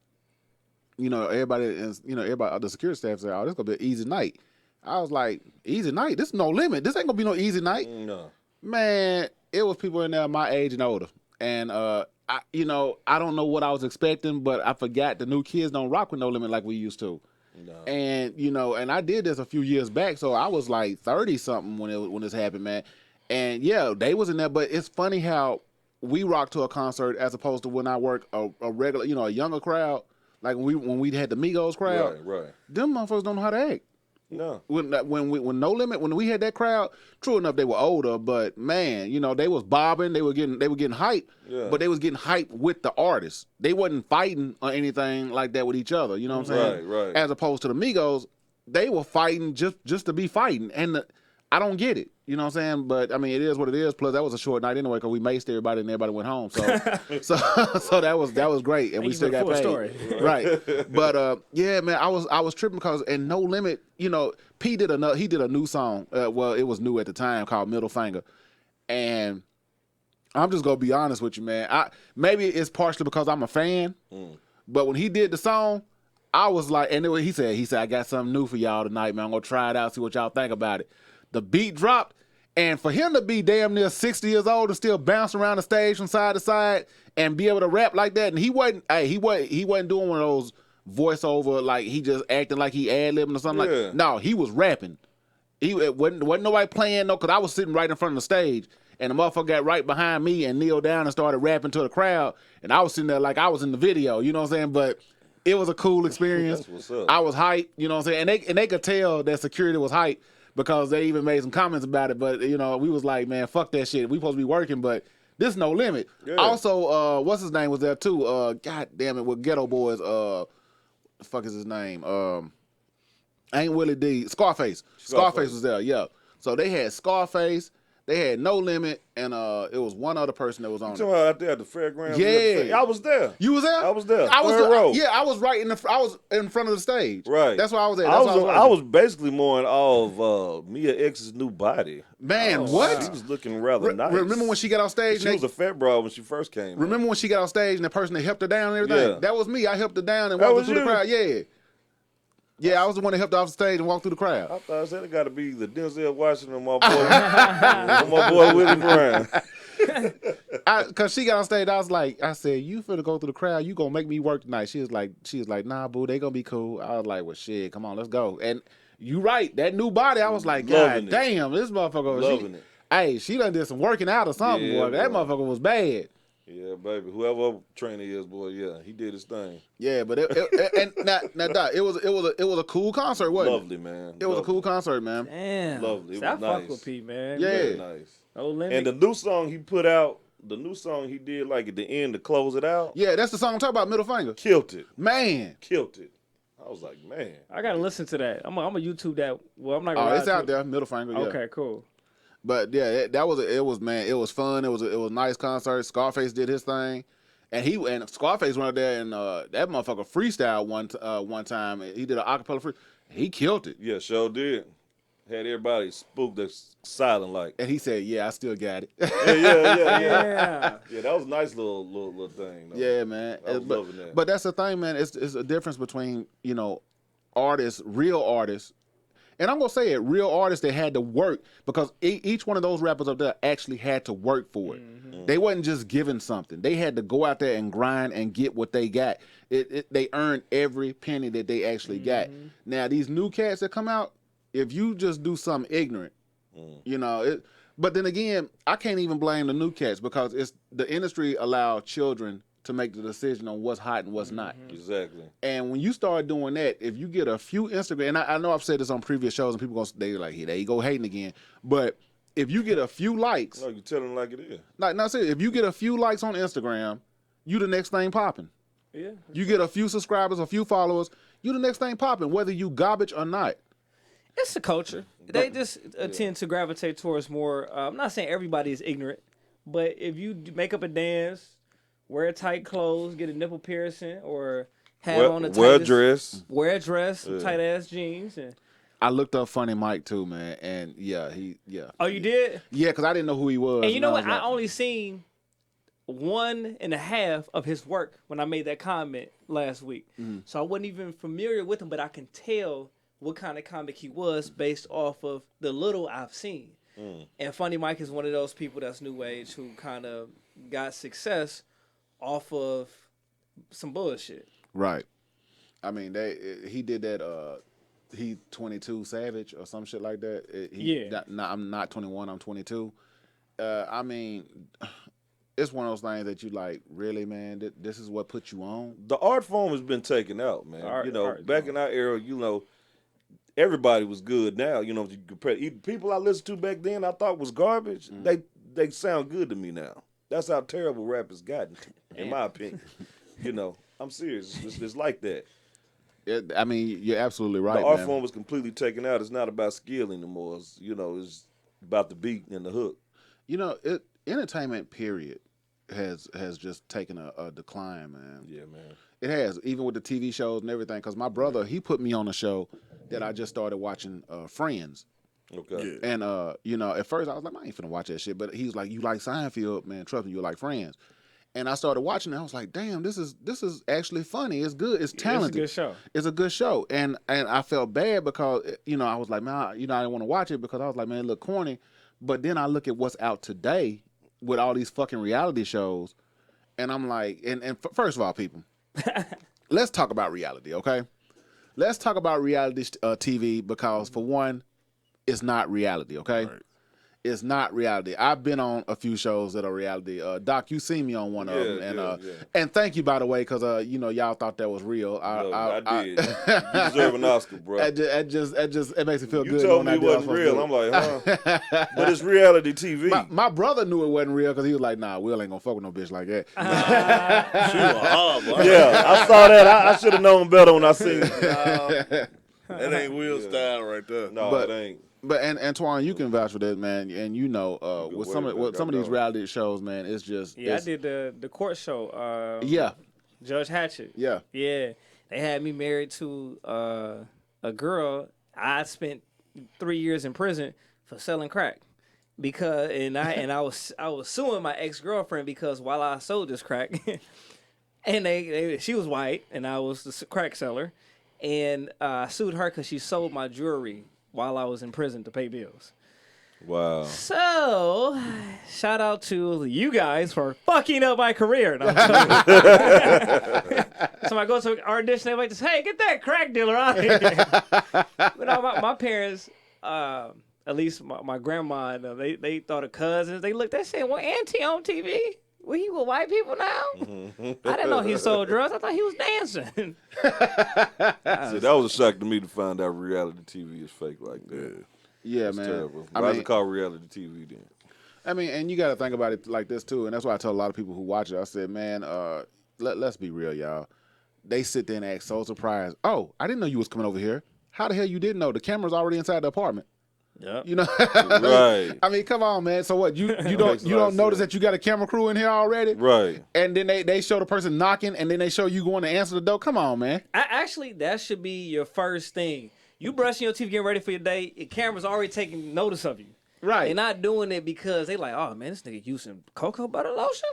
you know, everybody the security staff said, "Oh, this gonna be an easy night." I was like, "Easy night? This is No Limit. This ain't gonna be no easy night." No, man, it was people in there my age and older, and I don't know what I was expecting, but I forgot the new kids don't rock with No Limit like we used to. No. And, you know, and I did this a few years back, so I was like 30-something when this happened, man. And, yeah, they was in there, but it's funny how we rock to a concert as opposed to when I work a regular, you know, a younger crowd, like when we had the Migos crowd. Right. Them motherfuckers don't know how to act. No. When No Limit, when we had that crowd, true enough they were older, but man, you know, they was bobbing, they were getting hyped, but they was getting hyped with the artists. They wasn't fighting or anything like that with each other, you know what I'm saying? Right. As opposed to the Migos, they were fighting just to be fighting, and I don't get it, you know what I'm saying? But I mean, it is what it is. Plus, that was a short night anyway because we maced everybody and everybody went home. So, so that was great, and we still got paid. Story. Right. But yeah, man, I was tripping because in No Limit, you know, he did a new song. Well, it was new at the time called Middle Finger, and I'm just gonna be honest with you, man. Maybe it's partially because I'm a fan, but when he did the song, I was like, and he said, I got something new for y'all tonight, man. I'm gonna try it out, see what y'all think about it. The beat dropped, and for him to be damn near 60 years old and still bounce around the stage from side to side and be able to rap like that, and he wasn't doing one of those voiceover, like he just acting like he ad-libbing or something like. No, he was rapping. He wasn't nobody playing because I was sitting right in front of the stage, and the motherfucker got right behind me and kneeled down and started rapping to the crowd, and I was sitting there like I was in the video, you know what I'm saying? But it was a cool experience. That's what's up. I was hyped, you know what I'm saying? And they could tell that security was hyped, because they even made some comments about it. But, you know, we was like, man, fuck that shit. We supposed to be working, but this No Limit. Yeah. Also, what's his name was there, too? God damn it, with Ghetto Boys. The fuck is his name? Ain't Willie D. Scarface. Scarface was there, yeah. So they had Scarface. They had No Limit, and it was one other person that was on. You talking about out there at the fairgrounds? Yeah, I was there. You was there? I was there. I was Third row. Yeah, I was right I was in front of the stage. Right. That's why I was at. I was basically more in awe of Mia X's new body. Man, what? She was looking rather nice. Remember when she got on stage? She was a fat broad when she first came. Remember when she got on stage and the person that helped her down and everything? Yeah. That was me. I helped her down and walked through the crowd. Yeah. Yeah, I was the one that helped off the stage and walked through the crowd. I thought I said it got to be the Denzel Washington, my boy, my boy Willie Brown. Cause she got on stage, I said, you finna go through the crowd, you gonna make me work tonight. She was like, nah, boo, they gonna be cool. I was like, well, shit, come on, let's go. And you right, that new body, I was like, God damn, this motherfucker. Loving it. Hey, she done did some working out or something, boy. That motherfucker was bad. Yeah, baby. Whoever trainer is, boy, yeah, he did his thing. Yeah, but it was a cool concert, wasn't it? Lovely, man. It was a cool concert, man. Damn. Lovely. It I was fuck nice. with Pete, man. Yeah. Very nice. No Limit. And the new song he put out, the new song he did like at the end to close it out. Yeah, that's the song I'm talking about. Middle Finger. Killed it. Man. Killed it. I was like, man. I gotta listen to that. I'm gonna YouTube that. Well, I'm not gonna. Oh, lie it's to out it. there. Middle Finger. Yeah. Okay, cool. But yeah, it was fun. It was a nice concert. Scarface did his thing, and Scarface went out there and that motherfucker freestyle one time. He did an acapella free. He killed it. Yeah, sure did. Had everybody spooked, silent like. And he said, "Yeah, I still got it." Yeah. Yeah, that was a nice little thing. Though. Yeah, man. I was loving that. But that's the thing, man. It's a difference between artists, real artists. And I'm gonna say it, real artists that had to work, because each one of those rappers up there actually had to work for it. Mm-hmm. They wasn't just given something. They had to go out there and grind and get what they got. They earned every penny that they actually got. Now these new cats that come out, if you just do something ignorant, but then again, I can't even blame the new cats, because it's the industry allowed children to make the decision on what's hot and what's not. Exactly. And when you start doing that, if you get a few Instagram, and I know I've said this on previous shows, and people they're like, "Hey, there you go hating again." But if you get a few likes, no, you tell them like it is. Like, seriously, if you get a few likes on Instagram, you the next thing popping. Yeah. You get a few subscribers, a few followers, you the next thing popping, whether you garbage or not. It's the culture. They just tend to gravitate towards more. I'm not saying everybody is ignorant, but if you make up a dance, wear tight clothes, get a nipple piercing, or have on a wear a dress, tight ass jeans. And I looked up Funny Mike too, man, and yeah. Oh, you did? Yeah, because I didn't know who he was. And you know what? I I only seen 1.5 of his work when I made that comment last week, so I wasn't even familiar with him, but I can tell what kind of comic he was based off of the little I've seen. And Funny Mike is one of those people that's new age who kind of got success off of some bullshit. Right. I mean, he did that. He 22 Savage or some shit like that. I'm not 21. I'm 22. I mean, it's one of those things that you like. Really, man. This is what put you on. The art form has been taken out, man. Back in our era, everybody was good. Now, you compare people I listened to back then, I thought was garbage. They sound good to me now. That's how terrible rap has gotten, in my opinion. I'm serious. It's like that. I mean, you're absolutely right. The art form was completely taken out. It's not about skill anymore. It's about the beat and the hook. Entertainment period has just taken a decline, man. Yeah, man. It has, even with the TV shows and everything. Because my brother, he put me on a show that I just started watching, Friends. Okay. Yeah. And at first I was like, I ain't finna watch that shit. But he's like, you like Seinfeld, man? Trust me, you like Friends. And I started watching it. I was like, damn, this is actually funny. It's good. It's talented. It's a good show. It's a good show. And I felt bad because I was like, man, I didn't want to watch it because I was like, man, it looked corny. But then I look at what's out today with all these fucking reality shows, and I'm like, and first of all, people, let's talk about reality, okay? Let's talk about reality TV because for one, it's not reality, okay? Right. It's not reality. I've been on a few shows that are reality. Doc, you seen me on one of them, and thank you, by the way, because y'all thought that was real. I did. You deserve an Oscar, bro. It makes me feel good. You told me it wasn't real. I'm like, huh? But it's reality TV. My brother knew it wasn't real because he was like, nah, Will ain't gonna fuck with no bitch like that. She was horrible. Yeah, I saw that. I should have known better when I seen it. That ain't Will's style right there. No, it ain't. But Antoine, you can vouch for that, man, and with some of these reality shows, man, it's just I did the court show. Judge Hatchet. Yeah, they had me married to a girl. I spent 3 years in prison for selling crack because I was suing my ex-girlfriend because while I sold this crack, and she was white and I was the crack seller, and I sued her because she sold my jewelry while I was in prison to pay bills. Wow. So, shout out to you guys for fucking up my career. No, so I go to our audition, they're like, hey, get that crack dealer out of here. But my parents, at least my grandma, they thought of cousins. They looked, they said, well, Auntie on TV? Well, he with white people now? I didn't know he sold drugs. I thought he was dancing. See, that was a shock to me to find out reality TV is fake like that. Yeah, That's man. terrible. Why is it called reality TV then? I mean, and you got to think about it like this too, and that's why I tell a lot of people who watch it. I said, man, let's be real, y'all. They sit there and act so surprised. Oh, I didn't know you was coming over here. How the hell you didn't know? The camera's already inside the apartment. Yeah, you know, right? I mean, come on, man. So what? You don't notice that you got a camera crew in here already, right? And then they show the person knocking, and then they show you going to answer the door. Come on, man. Actually, that should be your first thing. You brushing your teeth, getting ready for your day. Your camera's already taking notice of you. Right. They're not doing it because they like, oh man, this nigga using cocoa butter lotion.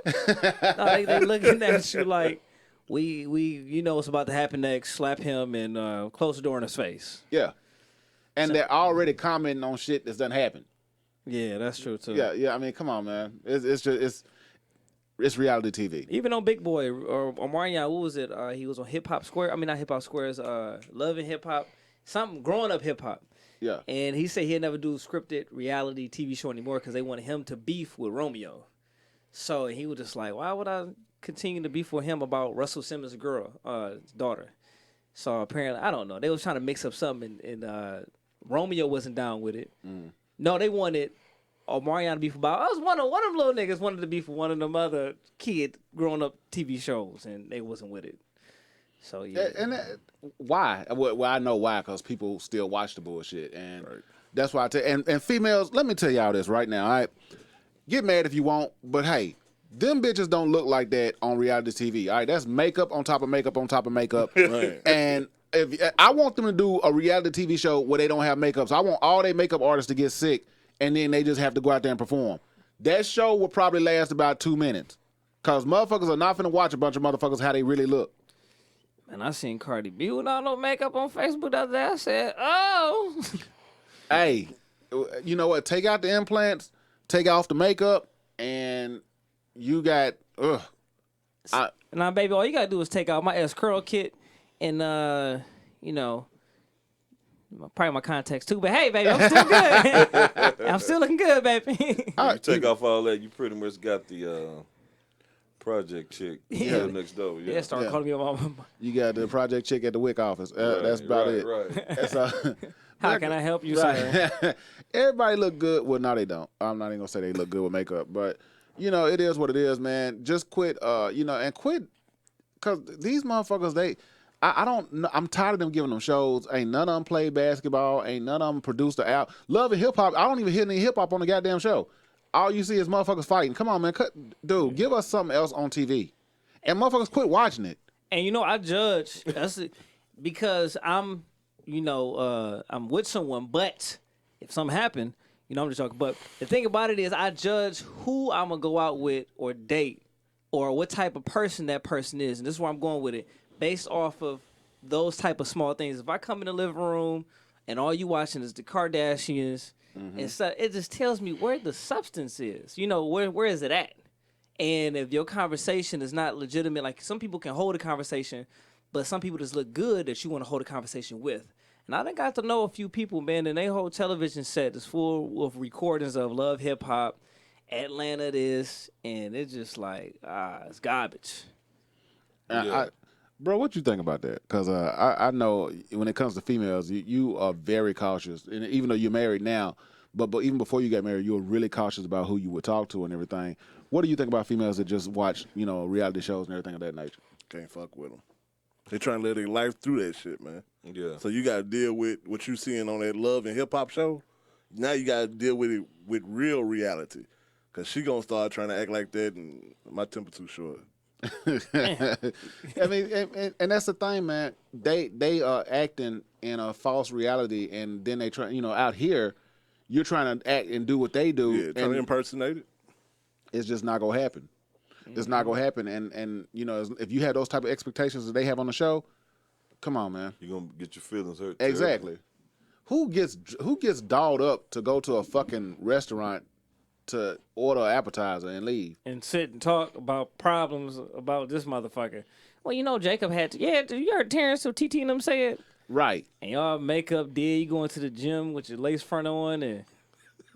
No, they looking at you like, we you know what's about to happen next. Slap him and close the door in his face. Yeah. And they're already commenting on shit that's done happened. Yeah, that's true too. Yeah. I mean, come on, man. It's reality TV. Even on Big Boy or Omarion, what was it? He was on Hip Hop Square. I mean, not Hip Hop Squares. Love and Hip Hop. Something growing up hip hop. Yeah. And he said he'd never do a scripted reality TV show anymore because they wanted him to beef with Romeo. So he was just like, why would I continue to beef with him about Russell Simmons' daughter? So apparently, I don't know. They was trying to mix up something, and Romeo wasn't down with it. No, they wanted Omarion to beef about. I was one of them little niggas wanted to beef with one of them other kid growing up TV shows, and they wasn't with it. So yeah. And why? Well, I know why, because people still watch the bullshit, and that's why I tell. And females, let me tell y'all this right now. All right, get mad if you want, but hey, them bitches don't look like that on reality TV. All right, that's makeup on top of makeup on top of makeup. Right. And if I want them to do a reality TV show where they don't have makeup, so I want all their makeup artists to get sick, and then they just have to go out there and perform. That show will probably last about 2 minutes, because motherfuckers are not finna watch a bunch of motherfuckers how they really look. And I seen Cardi B without no makeup on Facebook the other day. I said, oh. Hey, you know what? Take out the implants, take off the makeup, and you got, Now, baby, all you got to do is take out my S-Curl kit and, probably my contacts too. But hey, baby, I'm still good. I'm still looking good, baby. You take off all that, you pretty much got the project chick next door. Yeah, start calling me my mama. You got the project chick at the WIC office. That's about it. Right. That's, how can I help you, sir? Everybody look good. Well, no, they don't. I'm not even gonna say they look good with makeup, but it is what it is, man. Just quit, and quit, cause these motherfuckers, I'm tired of them giving them shows. Ain't none of them play basketball. Ain't none of them produce the album. Love and Hip Hop. I don't even hear any hip hop on the goddamn show. All you see is motherfuckers fighting. Come on, man. Dude, give us something else on TV. And motherfuckers quit watching it. And I judge because I'm with someone, but if something happened, I'm just joking. But the thing about it is I judge who I'm going to go out with or date or what type of person that person is. And this is where I'm going with it. Based off of those type of small things. If I come in the living room and all you watching is the Kardashians, and so it just tells me where the substance is. Where is it at? And if your conversation is not legitimate, like some people can hold a conversation, but some people just look good that you want to hold a conversation with. And I done got to know a few people, man, and their whole television set is full of recordings of Love Hip Hop, Atlanta this, and it's just like, it's garbage. Bro, what you think about that? Because I know when it comes to females, you are very cautious. And even though you're married now, but even before you got married, you were really cautious about who you would talk to and everything. What do you think about females that just watch, reality shows and everything of that nature? Can't fuck with them. They trying to live their life through that shit, man. Yeah. So you got to deal with what you seeing on that Love and Hip Hop show. Now you got to deal with it with real reality. Because she going to start trying to act like that, and my temper too short. I mean, and that's the thing, man. They are acting in a false reality, and then they try. Out here, you're trying to act and do what they do. Yeah, trying to impersonate it. It's just not gonna happen. It's not gonna happen. And if you had those type of expectations that they have on the show, come on, man. You're gonna get your feelings hurt. Exactly. Who gets dolled up to go to a fucking restaurant to order an appetizer and leave and sit and talk about problems about this motherfucker? Well, Jacob had to. Yeah, you heard Terrence or TT and them say it, right? And y'all makeup did. You going to the gym with your lace front on, and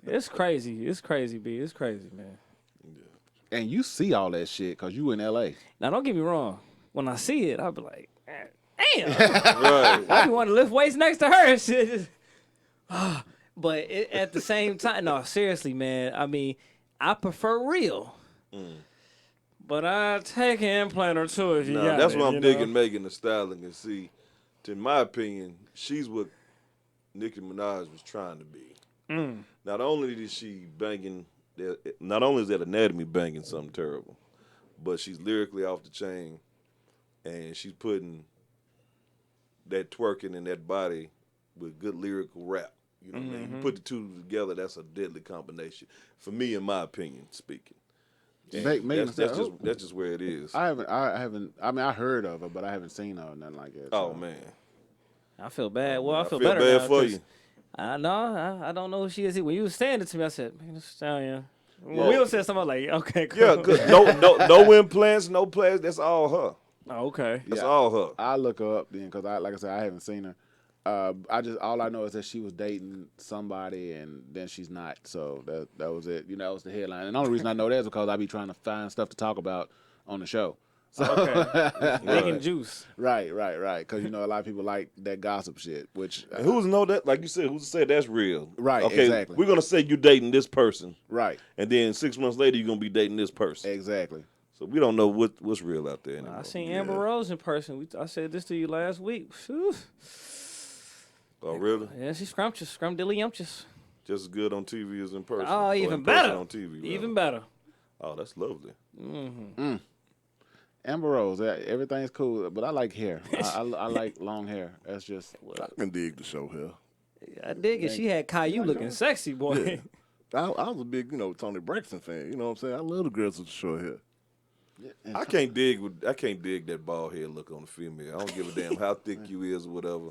it's crazy. It's crazy, B. It's crazy, man. Yeah. And you see all that shit because you in LA. Now, don't get me wrong. When I see it, I'll be like, damn. Right. I want to lift weights next to her and shit. But at the same time, no, seriously, man. I mean, I prefer real. But I take an implant or two if you got that's it, why I'm you digging know? Megan Thee Stallion. And see, in my opinion, she's what Nicki Minaj was trying to be. Not only is she banging, not only is that anatomy banging something terrible, but she's lyrically off the chain, and she's putting that twerking in that body with good lyrical rap. You know what I mean? You put the two together, that's a deadly combination. For me, in my opinion, speaking. That's just where it is. I haven't. I mean, I heard of her, but I haven't seen her or nothing like that. Oh so. man, I feel bad. Well, I feel feel better bad now, for 'cause you. I don't know who she is. When you was saying it to me, I said, "Man, this Stallion." When Yeah. Will said something, I was like, "Okay, cool." Yeah, good. No implants, no plans. That's all her. Oh, okay. That's all her. I look her up then because like I said, I haven't seen her. All I know is that she was dating somebody and then she's not. So that was it. You know, that was the headline. And the only reason I know that is because I be trying to find stuff to talk about on the show. So, Okay. Making juice. Right. Because, you know, a lot of people like that gossip shit, which... And who's know that? Like you said, who's to say that's real? Right, Okay, exactly. we're going to say you're dating this person. Right. And then 6 months later, you're going to be dating this person. Exactly. So we don't know what's real out there anymore. I seen Amber Rose in person. I said this to you last week. Whew. Oh, really? Yeah, she's scrumptious, scrumdiddlyumptious. Just as good on TV as in person. Oh, Or even in person better. On TV, rather. Even better. Oh, that's lovely. Mm-hmm. Amber Rose, everything's cool, but I like hair. I like long hair. That's just... I can dig the show here. I dig it. She had Caillou looking sexy, boy. Yeah. I was a big, Tony Braxton fan. You know what I'm saying? I love the girls with the short hair. I can't dig that bald head look on the female. I don't give a damn how thick you is or whatever.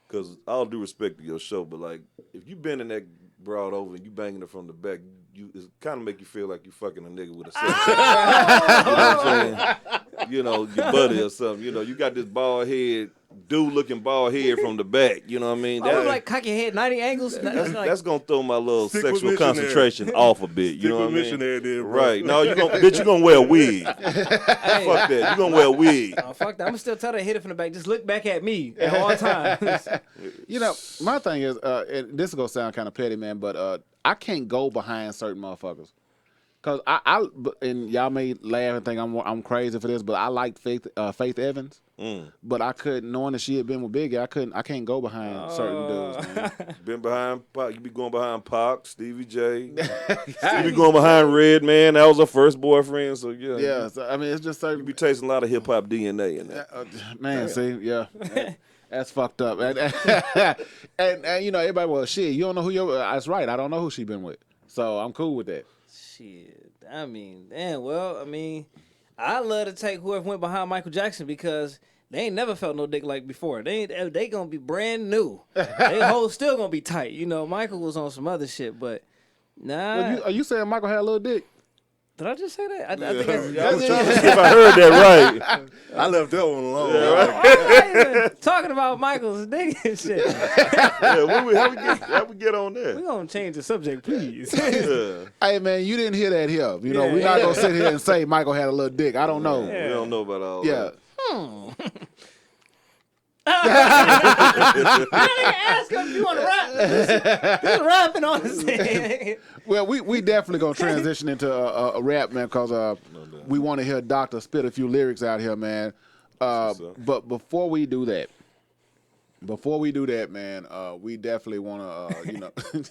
Because all due respect to your show, but like if you bending that broad over and you banging her from the back, it kind of make you feel like you fucking a nigga with a sex. You know what I'm saying? You know, your buddy or something. You know, you got this bald head, dude looking bald head from the back. You know what I mean? Oh, like cock your head 90 angles. That's gonna throw my little Stick with sexual missionary. concentration off a bit. You Stick know with what I mean? missionary there, bro. Right? No, you're gonna wear a wig. Fuck that. You're gonna wear a wig. Oh, fuck that. I'm gonna still tell her to hit it from the back. Just look back at me at all times. You know, my thing is, and this is gonna sound kind of petty, man, but I can't go behind certain motherfuckers. Cause and y'all may laugh and think I'm crazy for this, but I like Faith Evans. But I couldn't, knowing that she had been with Biggie, I can't go behind certain dudes, man. Been behind Pac. You be going behind Pac, Stevie J. You be going behind Redman. That was her first boyfriend. So yeah. Yeah, so, I mean, it's just certain. You be tasting a lot of hip hop DNA in that. Man, see, yeah. That's fucked up. And you know, everybody, well, shit, you don't know who that's right. I don't know who she been with. So I'm cool with that. Shit. I mean, damn, well, I mean, I love to take whoever went behind Michael Jackson because they ain't never felt no dick like before. They gonna be brand new. They whole still gonna be tight. You know, Michael was on some other shit, but nah. Well, are you saying Michael had a little dick? Did I just say that? I think I was trying to see if I heard that right. I left that one alone. Yeah, right. I ain't even talking about Michael's dick and shit. Yeah, how we get on that? We gonna change the subject, please. Yeah. Hey, man, you didn't hear that here. You know, we're not going to sit here and say Michael had a little dick. I don't know. We don't know about all Yeah. that. I didn't ask him if you want to rap. He's rapping on this thing. Well, we definitely going to transition into a rap, man, because we want to hear Dr. spit a few lyrics out here, man. But before we do that, man, we definitely want to,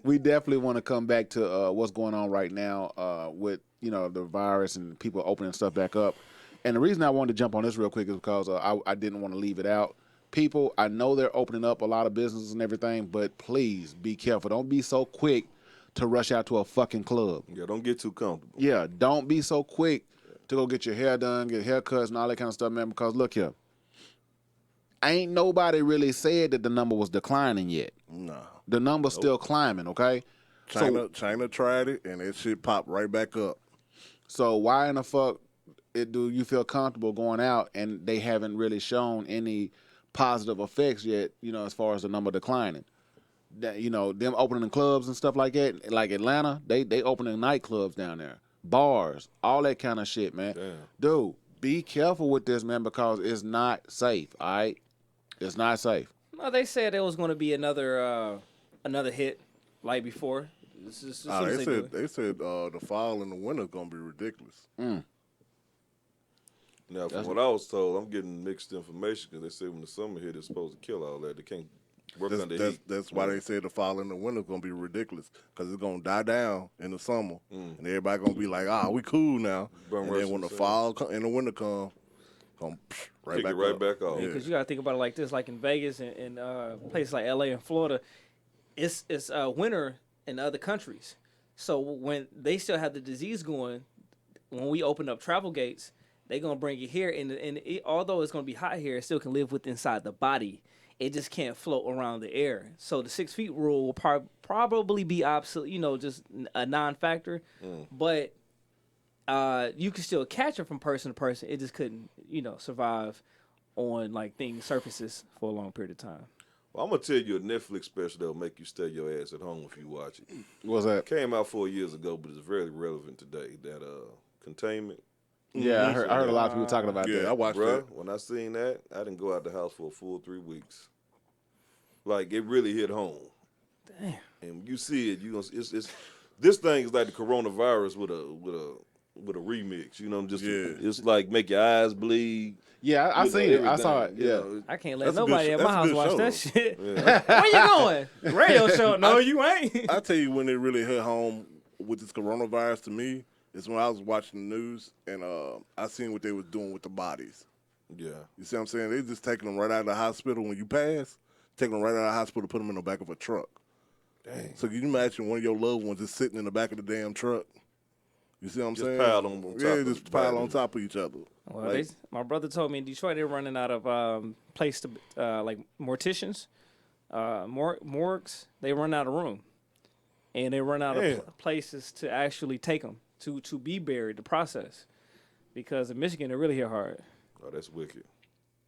we definitely want to come back to what's going on right now with, the virus and people opening stuff back up. And the reason I wanted to jump on this real quick is because I didn't want to leave it out. People, I know they're opening up a lot of businesses and everything, but please be careful. Don't be so quick to rush out to a fucking club. Yeah, don't get too comfortable. Yeah, don't be so quick to go get your hair done, get haircuts and all that kind of stuff, man, because look here. Ain't nobody really said that the number was declining yet. No. The number's still climbing, okay? China tried it, and it shit popped right back up. So why in the fuck do you feel comfortable going out and they haven't really shown any positive effects yet, as far as the number declining? That, them opening clubs and stuff like that, like Atlanta, they opening nightclubs down there, bars, all that kind of shit, man. Damn. Dude, be careful with this, man, because it's not safe, all right? It's not safe. No, they said there was going to be another hit like before. They said the fall and the winter gonna be ridiculous. Now, from what I was told, I'm getting mixed information because they say when the summer hit, it's supposed to kill all that. They can't work under heat. That's why they said the fall and the winter gonna be ridiculous because it's gonna die down in the summer, and everybody gonna be like, we cool now. And then when the fall and the winter come, gonna Kick it right back off. Because you gotta think about it like this: like in Vegas and places like LA and Florida, it's winter in other countries. So when they still have the disease going, when we open up travel gates, they're going to bring it here. And although it's going to be hot here, it still can live inside the body. It just can't float around the air. So the 6 feet rule will probably be obsolete, just a non-factor. But you can still catch it from person to person. It just couldn't, survive on like surfaces for a long period of time. Well, I'm going to tell you a Netflix special that will make you stay your ass at home if you watch it. What's that? Came out 4 years ago, but it's very relevant today. That Containment. Yeah, I heard a lot of people talking about that. Yeah, I watched it. When I seen that, I didn't go out the house for a full 3 weeks. Like, it really hit home. Damn. And when you see it, it's this thing is like the coronavirus with a remix. It's like make your eyes bleed. Yeah, I seen it. I saw it. Yeah, I can't let nobody at my house watch that shit. Yeah. Where you going? Radio show? No, you ain't. I tell you when it really hit home with this coronavirus to me is when I was watching the news and I seen what they was doing with the bodies. Yeah, you see what I'm saying? They just taking them right out of the hospital when you pass, taking them right out of the hospital, put them in the back of a truck. Dang. So can you imagine one of your loved ones just sitting in the back of the damn truck? You see what I'm saying? Piled on top just pile on top of each other. Well, my brother told me in Detroit they're running out of place to like morticians, morgues. They run out of room, and they run out of places to actually take them to be buried. The process, because in Michigan it really hit hard. Oh, that's wicked.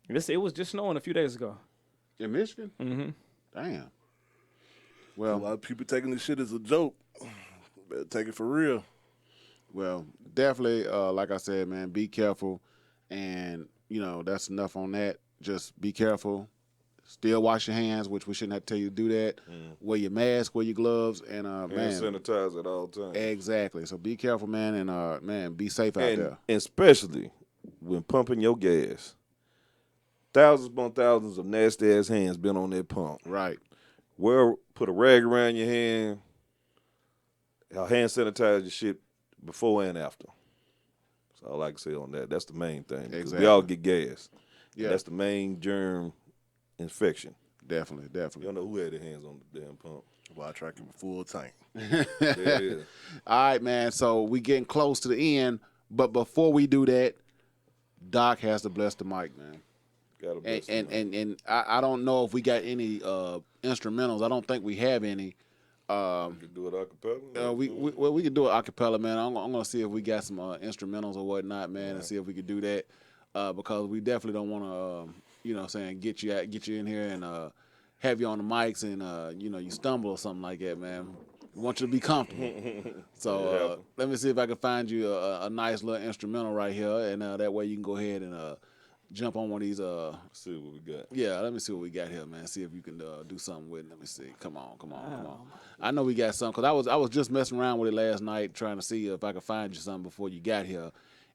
It was just snowing a few days ago. In Michigan? Mm-hmm. Damn. Well, a lot of people taking this shit as a joke. Better take it for real. Well, definitely, like I said, man, be careful. And, that's enough on that. Just be careful. Still wash your hands, which we shouldn't have to tell you to do that. Wear your mask, wear your gloves, and, Hand man. sanitize at all times. Exactly. So be careful, man, and, man, be safe out there. And especially when pumping your gas. Thousands upon thousands of nasty-ass hands been on that pump. Right. Put a rag around your hand. Hand sanitize your shit before and after. That's all I can say on that. That's the main thing. Exactly. We all get gas. Yeah. That's the main germ infection. Definitely. You don't know who had their hands on the damn pump. Well, I try to keep a full tank. Yeah. All right, man. So we getting close to the end. But before we do that, Doc has to bless the mic, man. Gotta bless the mic. And I don't know if we got any instrumentals. I don't think we have any. We could do it a cappella. We could do it a cappella, man. I'm gonna see if we got some instrumentals or whatnot, man, and see if we could do that because we definitely don't want to, get you in here and have you on the mics and you stumble or something like that, man. We want you to be comfortable. So let me see if I can find you a nice little instrumental right here, and that way you can go ahead and jump on one of these. See what we got. Yeah, let me see what we got here, man. See if you can do something with it. Let me see. Come on. I know we got something because I was just messing around with it last night trying to see if I could find you something before you got here.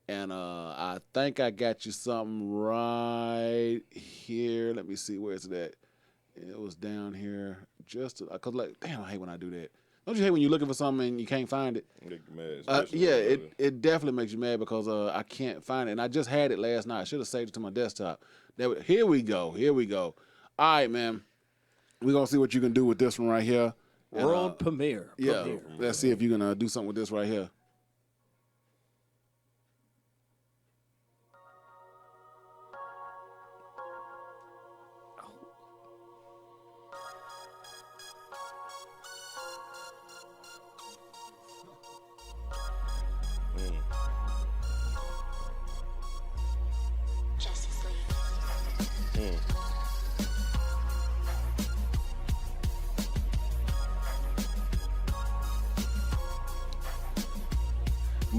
And I think I got you something right here. Let me see. Where's it at? It was down here. Because, damn, I hate when I do that. Don't you hate when you're looking for something and you can't find it? Make you mad. Yeah, it definitely makes you mad because I can't find it. And I just had it last night. I should have saved it to my desktop. Here we go. All right, man. We're going to see what you can do with this one right here. World premiere. Yeah, let's see if you can do something with this right here.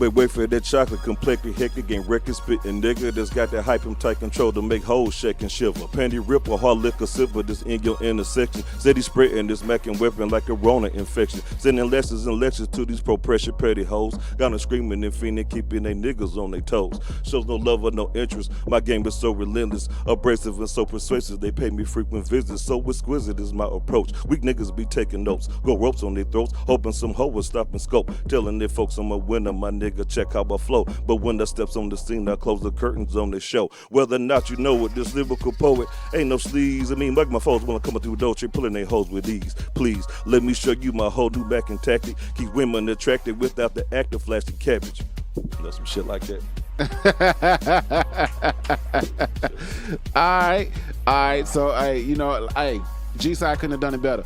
But wait for that chocolate complected hectic and record spitting nigga that's got that hype and tight control to make hoes shake and shiver. Panty ripper, hard liquor sipper, this in your intersection. Said he spreading this macking weapon like a Rona infection. Sending lessons and lectures to these pro-pressure petty hoes. Got them screaming and fiending, keeping they niggas on their toes. Shows no love or no interest. My game is so relentless, abrasive and so persuasive. They pay me frequent visits, so exquisite is my approach. Weak niggas be taking notes, go ropes on their throats, hoping some hoe will stop and scope. Telling their folks I'm a winner, my nigga, check how I flow. But when I steps on the scene, I close the curtains on the show. Whether or not you know it, this lyrical poet ain't no sleaze. I mean, like my foes wanna come through Dolce, pulling their hoes with ease. Please, let me show you my whole new back and tactic. Keep women attracted without the act of flashing cabbage. You know, some shit like that. All right. So, hey, you know, hey, G-Side couldn't have done it better.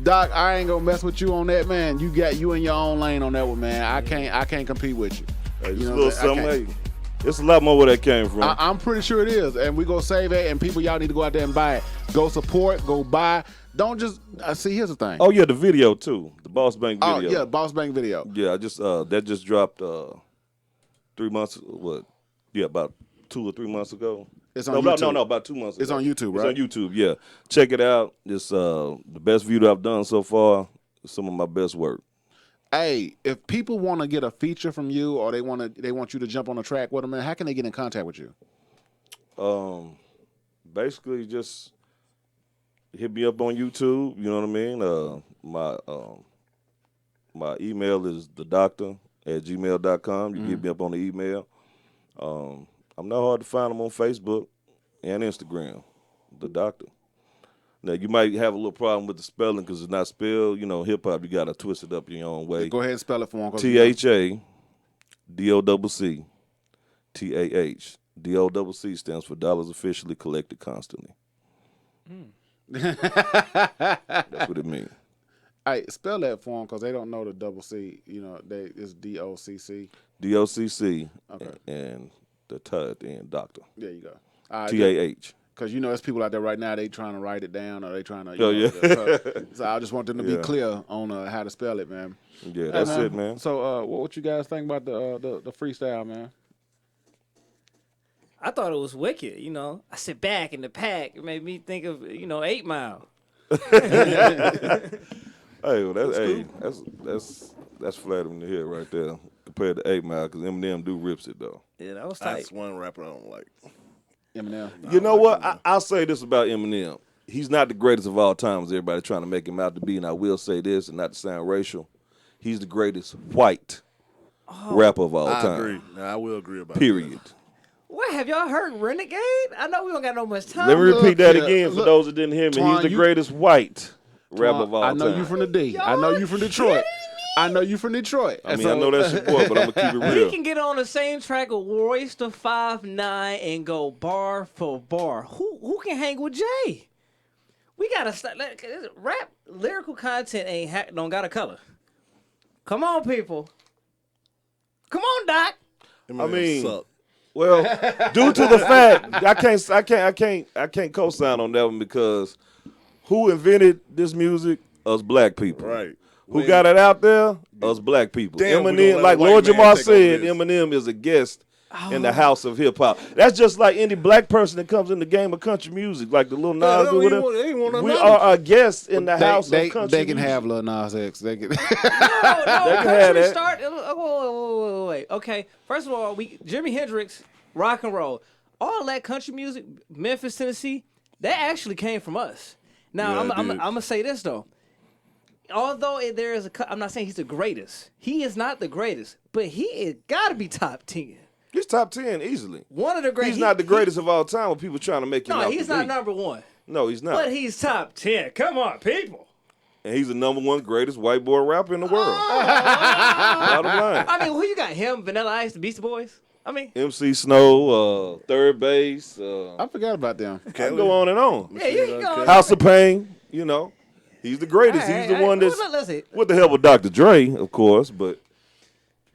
Doc, I ain't gonna mess with you on that, man. You in your own lane on that one, man. I can't compete with you. Hey, You know little what I'm saying? something, hey, it's a lot more where that came from. I'm pretty sure it is, and we gonna save it. And people, y'all need to go out there and buy it. Go support, go buy. Don't just see. Here's the thing. Oh yeah, the video too, the Boss Bank video. Oh yeah, Boss Bank video. Yeah, I just that just dropped 3 months. What? Yeah, about 2 or 3 months ago. It's on YouTube. No, about 2 months ago. It's on YouTube, right? It's on YouTube. Yeah, check it out. It's the best video I've done so far. It's some of my best work. Hey, if people want to get a feature from you, or they want you to jump on a track with them, man, how can they get in contact with you? Basically just hit me up on YouTube. You know what I mean? My email is thedoctor@gmail.com. You get me up on the email. I'm not hard to find them on Facebook and Instagram. The Doctor. Now you might have a little problem with the spelling because it's not spelled. You know, hip hop you gotta twist it up your own way. Go ahead and spell it for them. THADOCC. DOCC stands for dollars officially collected constantly. That's what it means. All right, spell that for them because they don't know the double C. You know, it's DOCC. DOCC. Okay. And the T at the end, Doctor. There you go. TAH. Because you know, there's people out there right now. They trying to write it down, or they trying to. Yeah. So I just want them to be clear on how to spell it, man. Yeah, that's it, man. So, what you guys think about the freestyle, man? I thought it was wicked. You know, I sit back in the pack. It made me think of 8 Mile. Hey, well, that's flattering to hear right there compared to 8 Mile because Eminem do rips it though. Yeah, that was tight. That's one rapper I don't like. Eminem. You know what? I'll say this about Eminem. He's not the greatest of all time as everybody trying to make him out to be, and I will say this, and not to sound racial. He's the greatest white rapper of all time. I agree. I will agree about Period. that. What, have y'all heard Renegade? I know we don't got no much time. Let me repeat that again for those that didn't hear me. He's the greatest white rapper of all time. I know you from the D. I know you from Detroit. I know you from Detroit. I mean, I know that's your boy, but I'm gonna keep it real. He can get on the same track with Royce the 5'9" and go bar for bar. Who can hang with Jay? We gotta start. Rap lyrical content don't got a color. Come on, people. Come on, Doc. I mean, well, due to the fact I can't co-sign on that one because who invented this music? Us black people. Right. Who got it out there? Us black people. Damn, Eminem, like Lord Jamar said, Eminem is a guest in the house of hip hop. That's just like any black person that comes in the game of country music, like the Lil Nas or whatever. We are a guest in the house of country They can music. have Lil Nas X. They can. No, They can have country that. start. Wait. Okay, first of all, Jimi Hendrix, rock and roll, all that country music, Memphis, Tennessee, that actually came from us. Now Yeah, I'm it did. gonna say this though. Although there is I'm not saying he's the greatest. He is not the greatest, but he is got to be top 10. He's top 10 easily. One of the greatest. He's not the greatest of all time when people trying to make him No, out he's to not be. number one. No, he's not. But he's top 10. Come on, people. And he's the number one greatest white boy rapper in the world. Bottom line. I mean, who you got? Him, Vanilla Ice, the Beastie Boys? I mean, MC Snow, Third Base. I forgot about them. I can go on and on. yeah, you can go. House of Pain, you know. He's the greatest. He's the one that's Listen, with the help of Dr. Dre, of course, but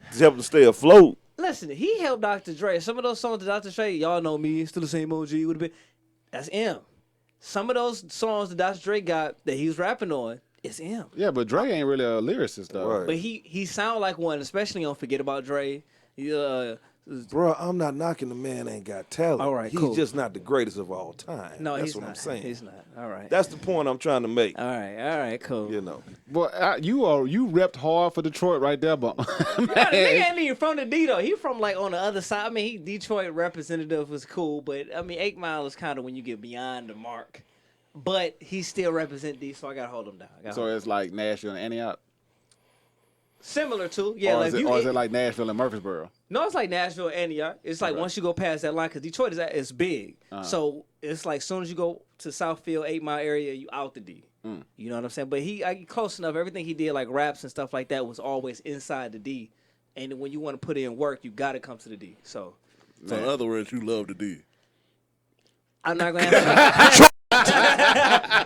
he's helping to stay afloat. listen, he helped Dr. Dre. Some of those songs that Dr. Dre, y'all know me, still the same OG would have been. That's M. Some of those songs that Dr. Dre got that he was rapping on, It's him. Yeah, but Dre ain't really a lyricist though. Right. But he sound like one, especially on Forget About Dre. Bro, I'm not knocking the man ain't got talent. All right, he's cool. just not the greatest of all time. No, That's he's what not. I'm saying. He's not. All right. That's the point I'm trying to make. All right, cool. You know. Boy, you repped hard for Detroit right there, but Yeah, the nigga ain't even from the D though. He from like on the other side. I mean, he Detroit representative was cool, but I mean, 8 Mile is kind of when you get beyond the mark. But he still represent D, so I gotta hold him down. So it's like Nashville and Antioch. Similar to yeah, or like is it, or is it like Nashville and Murfreesboro? No, it's like Nashville and Antioch. It's like once you go past that line, because Detroit is big. So it's like as soon as you go to Southfield, 8 Mile area, you out the D. You know what I'm saying? But he close enough. Everything he did, like raps and stuff like that, was always inside the D. And when you want to put in work, you got to come to the D. So in other words, you love the D. I'm not going to answer that.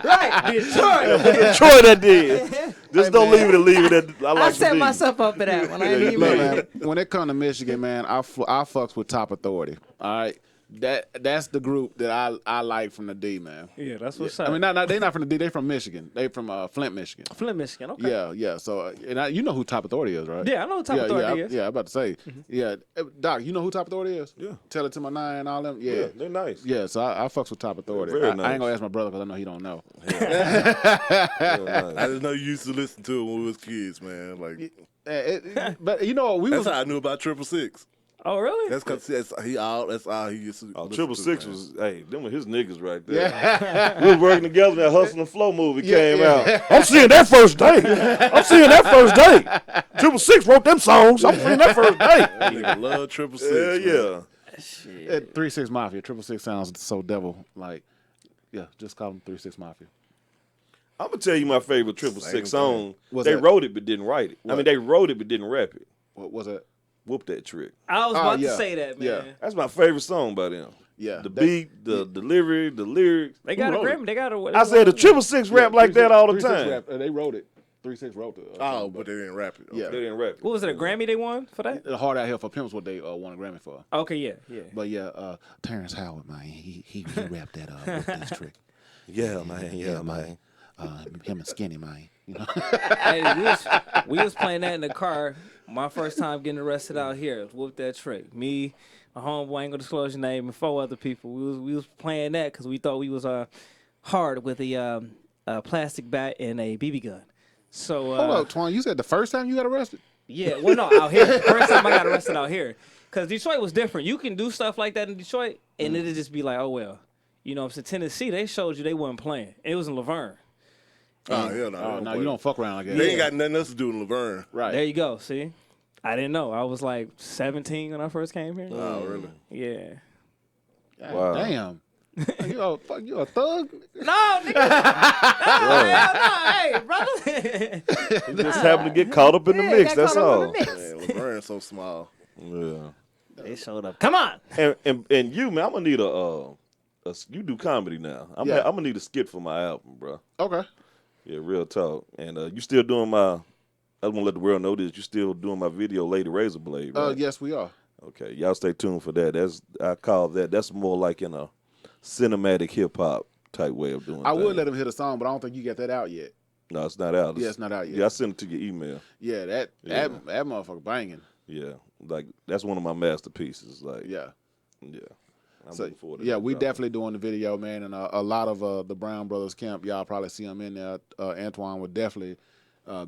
Right, Detroit that did. Just don't leave it at I like I set the D. myself up for that one. I ain't even Look, man, when it comes to Michigan, man, I fucks with Top Authority. All right, that's the group that I like from the D, man. Yeah, that's what's up. I mean, they not from the D. They from Michigan. They from Flint, Michigan. Flint, Michigan. Okay. Yeah. So, you know who Top Authority is, right? Yeah, I know who Top Authority is. Yeah, I'm about to say. Yeah, Doc, you know who Top Authority is? Yeah. Tell it to my 9 and all them. Yeah, they're nice. Yeah, so I fucks with Top Authority. Very I nice. ain't gonna ask my brother because I know he don't know. I just know you used to listen to it when we was kids, man. Like, but you know, that's how I knew about 666. Oh, really? That's because that's all he used to. Oh, listen to, 666 man. was, hey, them were his niggas right there. Yeah. We was working together when that Hustle and Flow movie came yeah. out. I'm seeing that first day. 666 wrote them songs. I'm seeing that first day. That nigga love 666. Yeah. Shit. 3-6 Mafia. 666 sounds so devil like. Yeah, just call them 3-6 Mafia. I'm gonna tell you my favorite 666 song. What's They that? wrote it but didn't write it. I What? mean, they wrote it but didn't rap it. What was that? Whoop That Trick. I was about yeah. to say that, man. Yeah. That's my favorite song by them. Yeah, The beat, the delivery, the lyrics. They got a wrote it? Grammy. They got a. I said the 666 rap like that all the 3-6 time. Rap, they wrote it. 3-6 wrote it. Oh, but they didn't rap it. Okay. Yeah. They didn't rap it. What was it? A Grammy they won for that? The Hard Out Here for Pimps what they won a Grammy for. Okay, yeah. But yeah, Terrence Howard, man, he rapped that with this trick. Yeah, man. Him and Skinny, man. You know. Hey, we was playing that in the car. My first time getting arrested out here. Whoop That Trick. Me, my homeboy, ain't gonna disclose your name, and 4 other people. We was playing that because we thought we was hard with a plastic bat and a BB gun. So Hold up, Twan. You said the first time you got arrested? yeah, well, no, out here. First time I got arrested out here. Because Detroit was different. You can do stuff like that in Detroit, and it'll just be like, oh, well. You know what I'm saying? Tennessee, they showed you they wasn't playing. It was in Laverne. Oh, yeah, no. No, you don't fuck around like that. They ain't got nothing else to do in Laverne. Right. There you go. See? I didn't know. I was like 17 when I first came here. Oh, really? Yeah. God Wow. Damn. You a thug? No, nigga. No, hey, brother. You just happened to get caught up in the mix. got That's caught up all. in the mix. Man, Laverne's so small. Yeah. They showed up. Come on. And you, man, I'm gonna need you do comedy now. I'm gonna need a skit for my album, bro. Okay. Yeah, real talk. And you still doing my? I want to let the world know this. You still doing my video, Lady Razor Blade, right? Yes, we are. Okay, y'all stay tuned for that. I call that. That's more like in a cinematic hip hop type way of doing. I would things. let him hit a song, but I don't think you got that out yet. No, it's not out. Yeah, it's not out yet. Yeah, I sent it to your email. Yeah, that motherfucker banging. Yeah, like that's one of my masterpieces. Like, Yeah. yeah. I'm So, looking forward to yeah, that we drop. definitely doing the video, man, and a lot of the Brown Brothers camp. Y'all probably see them in there. Antoine would definitely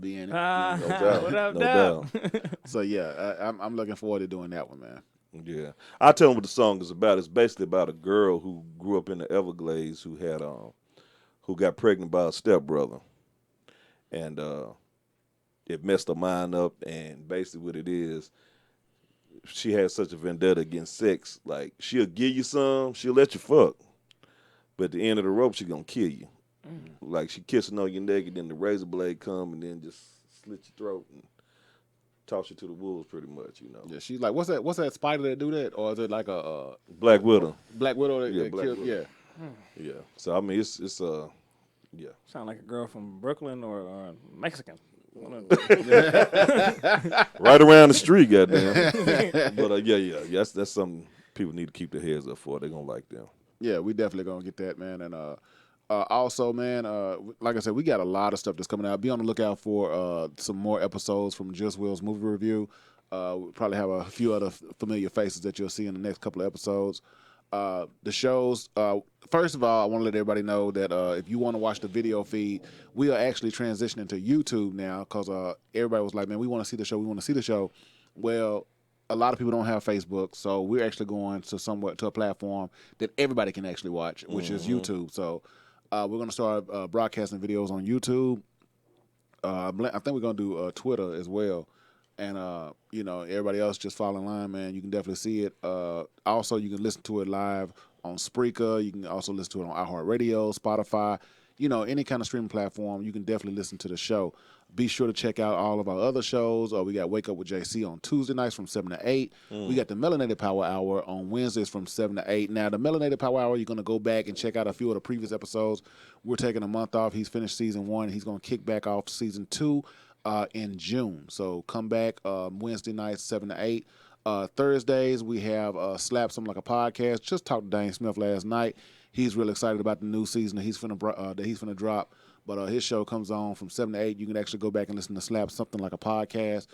be in it. No doubt. What up, No doubt? So yeah, I'm looking forward to doing that one, man. Yeah, I'll tell them what the song is about. It's basically about a girl who grew up in the Everglades who had who got pregnant by a stepbrother, and it messed her mind up. And basically, what it is, she has such a vendetta against sex. Like she'll give you some, she'll let you fuck, but at the end of the rope, she gonna kill you. Like she kissing on your neck, and then the razor blade come, and then just slit your throat and toss you to the wolves, pretty much. You know. Yeah, she's like, what's that spider that do that, or is it like a Black Widow. Black Widow that, Yeah, that Black killed? Widow. Yeah. Yeah. So I mean, it's yeah. Sound like a girl from Brooklyn or Mexican. Right around the street, goddamn. But yeah, that's something people need to keep their heads up for. They're gonna like them. Yeah, we definitely gonna get that, man. And Also, man, like I said, we got a lot of stuff that's coming out. Be on the lookout for some more episodes from Just Will's movie review. We'll probably have a few other familiar faces that you'll see in the next couple of episodes. The shows, first of all, I want to let everybody know that if you want to watch the video feed, we are actually transitioning to YouTube now because everybody was like, man, we want to see the show. We want to see the show. Well, a lot of people don't have Facebook, so we're actually going to a platform that everybody can actually watch, which is YouTube. So we're going to start broadcasting videos on YouTube. I think we're going to do Twitter as well. And, everybody else just follow in line, man. You can definitely see it. Also, you can listen to it live on Spreaker. You can also listen to it on iHeartRadio, Spotify. Any kind of streaming platform, you can definitely listen to the show. Be sure to check out all of our other shows. We got Wake Up with JC on Tuesday nights from 7 to 8. We got the Melanated Power Hour on Wednesdays from 7 to 8. Now, the Melanated Power Hour, you're going to go back and check out a few of the previous episodes. We're taking a month off. He's finished season 1. He's going to kick back off season 2 in June. So come back Wednesday nights, 7 to 8. Thursdays, we have Slap Something Like a Podcast. Just talked to Dane Smith last night. He's really excited about the new season that he's finna drop. But his show comes on from 7 to 8. You can actually go back and listen to Slap Something Like a Podcast.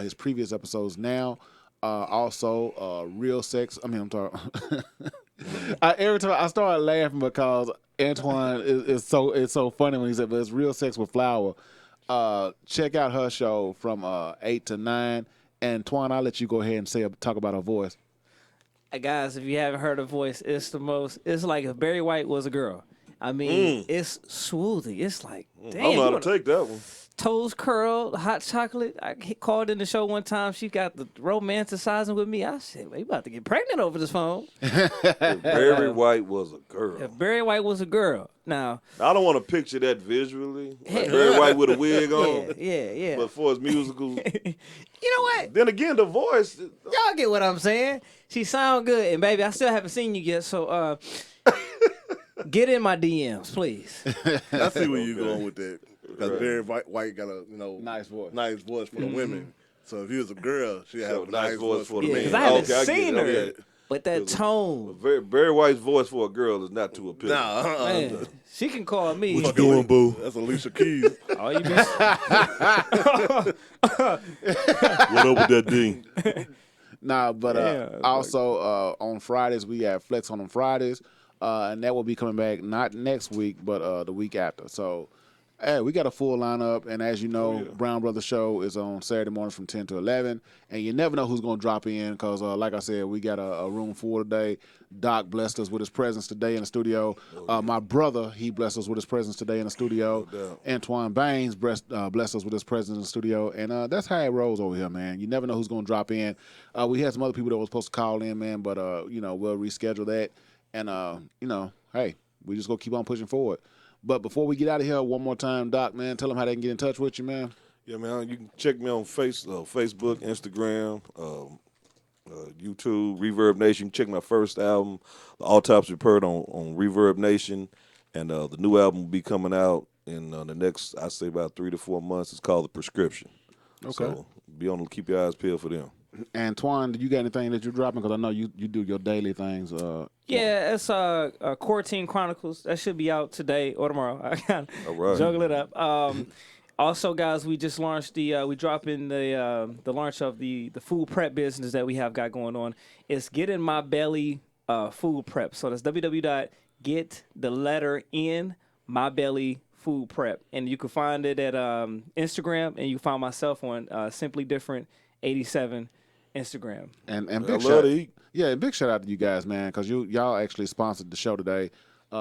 His previous episodes now. Also, Real Sex. I'm sorry. Every time I started laughing because Antoine is so funny when he said, but it's Real Sex with Flower. Check out her show from 8 to 9. And Twan, I'll let you go ahead and talk about her voice. Guys, if you haven't heard her voice, it's like if Barry White was a girl. I mean, it's swoothy. It's like, damn. I don't know how to take that one. Toes curled, hot chocolate. I called in the show one time. She got the romanticizing with me. I said, well, you about to get pregnant over this phone. If Barry White was a girl. If Barry White was a girl. Now, I don't want to picture that visually. Like Barry White with a wig on. Yeah. But for his musicals. You know what? Then again, the voice. Y'all get what I'm saying. She sound good. And, baby, I still haven't seen you yet. So, get in my DMs, please. I see where you're going with that. Because Barry White got a nice voice for the women. So if he was a girl, she'd have a nice voice for the men. Because I haven't seen her. But that tone. Barry White's voice for a girl is not too appealing. Nah, she can call me. What you doing, boo? That's Alicia Keys. Oh, you What up with that D? Nah, but also on Fridays, we have Flex on Fridays. And that will be coming back not next week, but the week after. So, hey, we got a full lineup. And as you know, Brown Brothers Show is on Saturday mornings from 10 to 11. And you never know who's going to drop in because, like I said, we got a room full today. Doc blessed us with his presence today in the studio. My brother, he blessed us with his presence today in the studio. Antoine Baines blessed us with his presence in the studio. And that's how it rolls over here, man. You never know who's going to drop in. We had some other people that were supposed to call in, man, but, we'll reschedule that. And, hey, we just going to keep on pushing forward. But before we get out of here, one more time, Doc, man, tell them how they can get in touch with you, man. Yeah, man, you can check me on Facebook, Instagram, YouTube, Reverb Nation. Check my first album, The Autopsy Report, on Reverb Nation. And the new album will be coming out in the next, I'd say, about 3 to 4 months. It's called The Prescription. Okay. So keep your eyes peeled for them. Antoine, do you got anything that you're dropping? Because I know you do your daily things. Yeah, it's Quarantine Chronicles. That should be out today or tomorrow. I got to juggle it up. Also, guys, we just launched we drop in the launch of the food prep business that we have got going on. It's Get In My Belly Food Prep. So that's www.gettheletterin.mybellyfoodprep. And you can find it at Instagram, and you can find myself on Simply Different 87 Instagram. And big shout big shout out to you guys, man, because y'all actually sponsored the show today.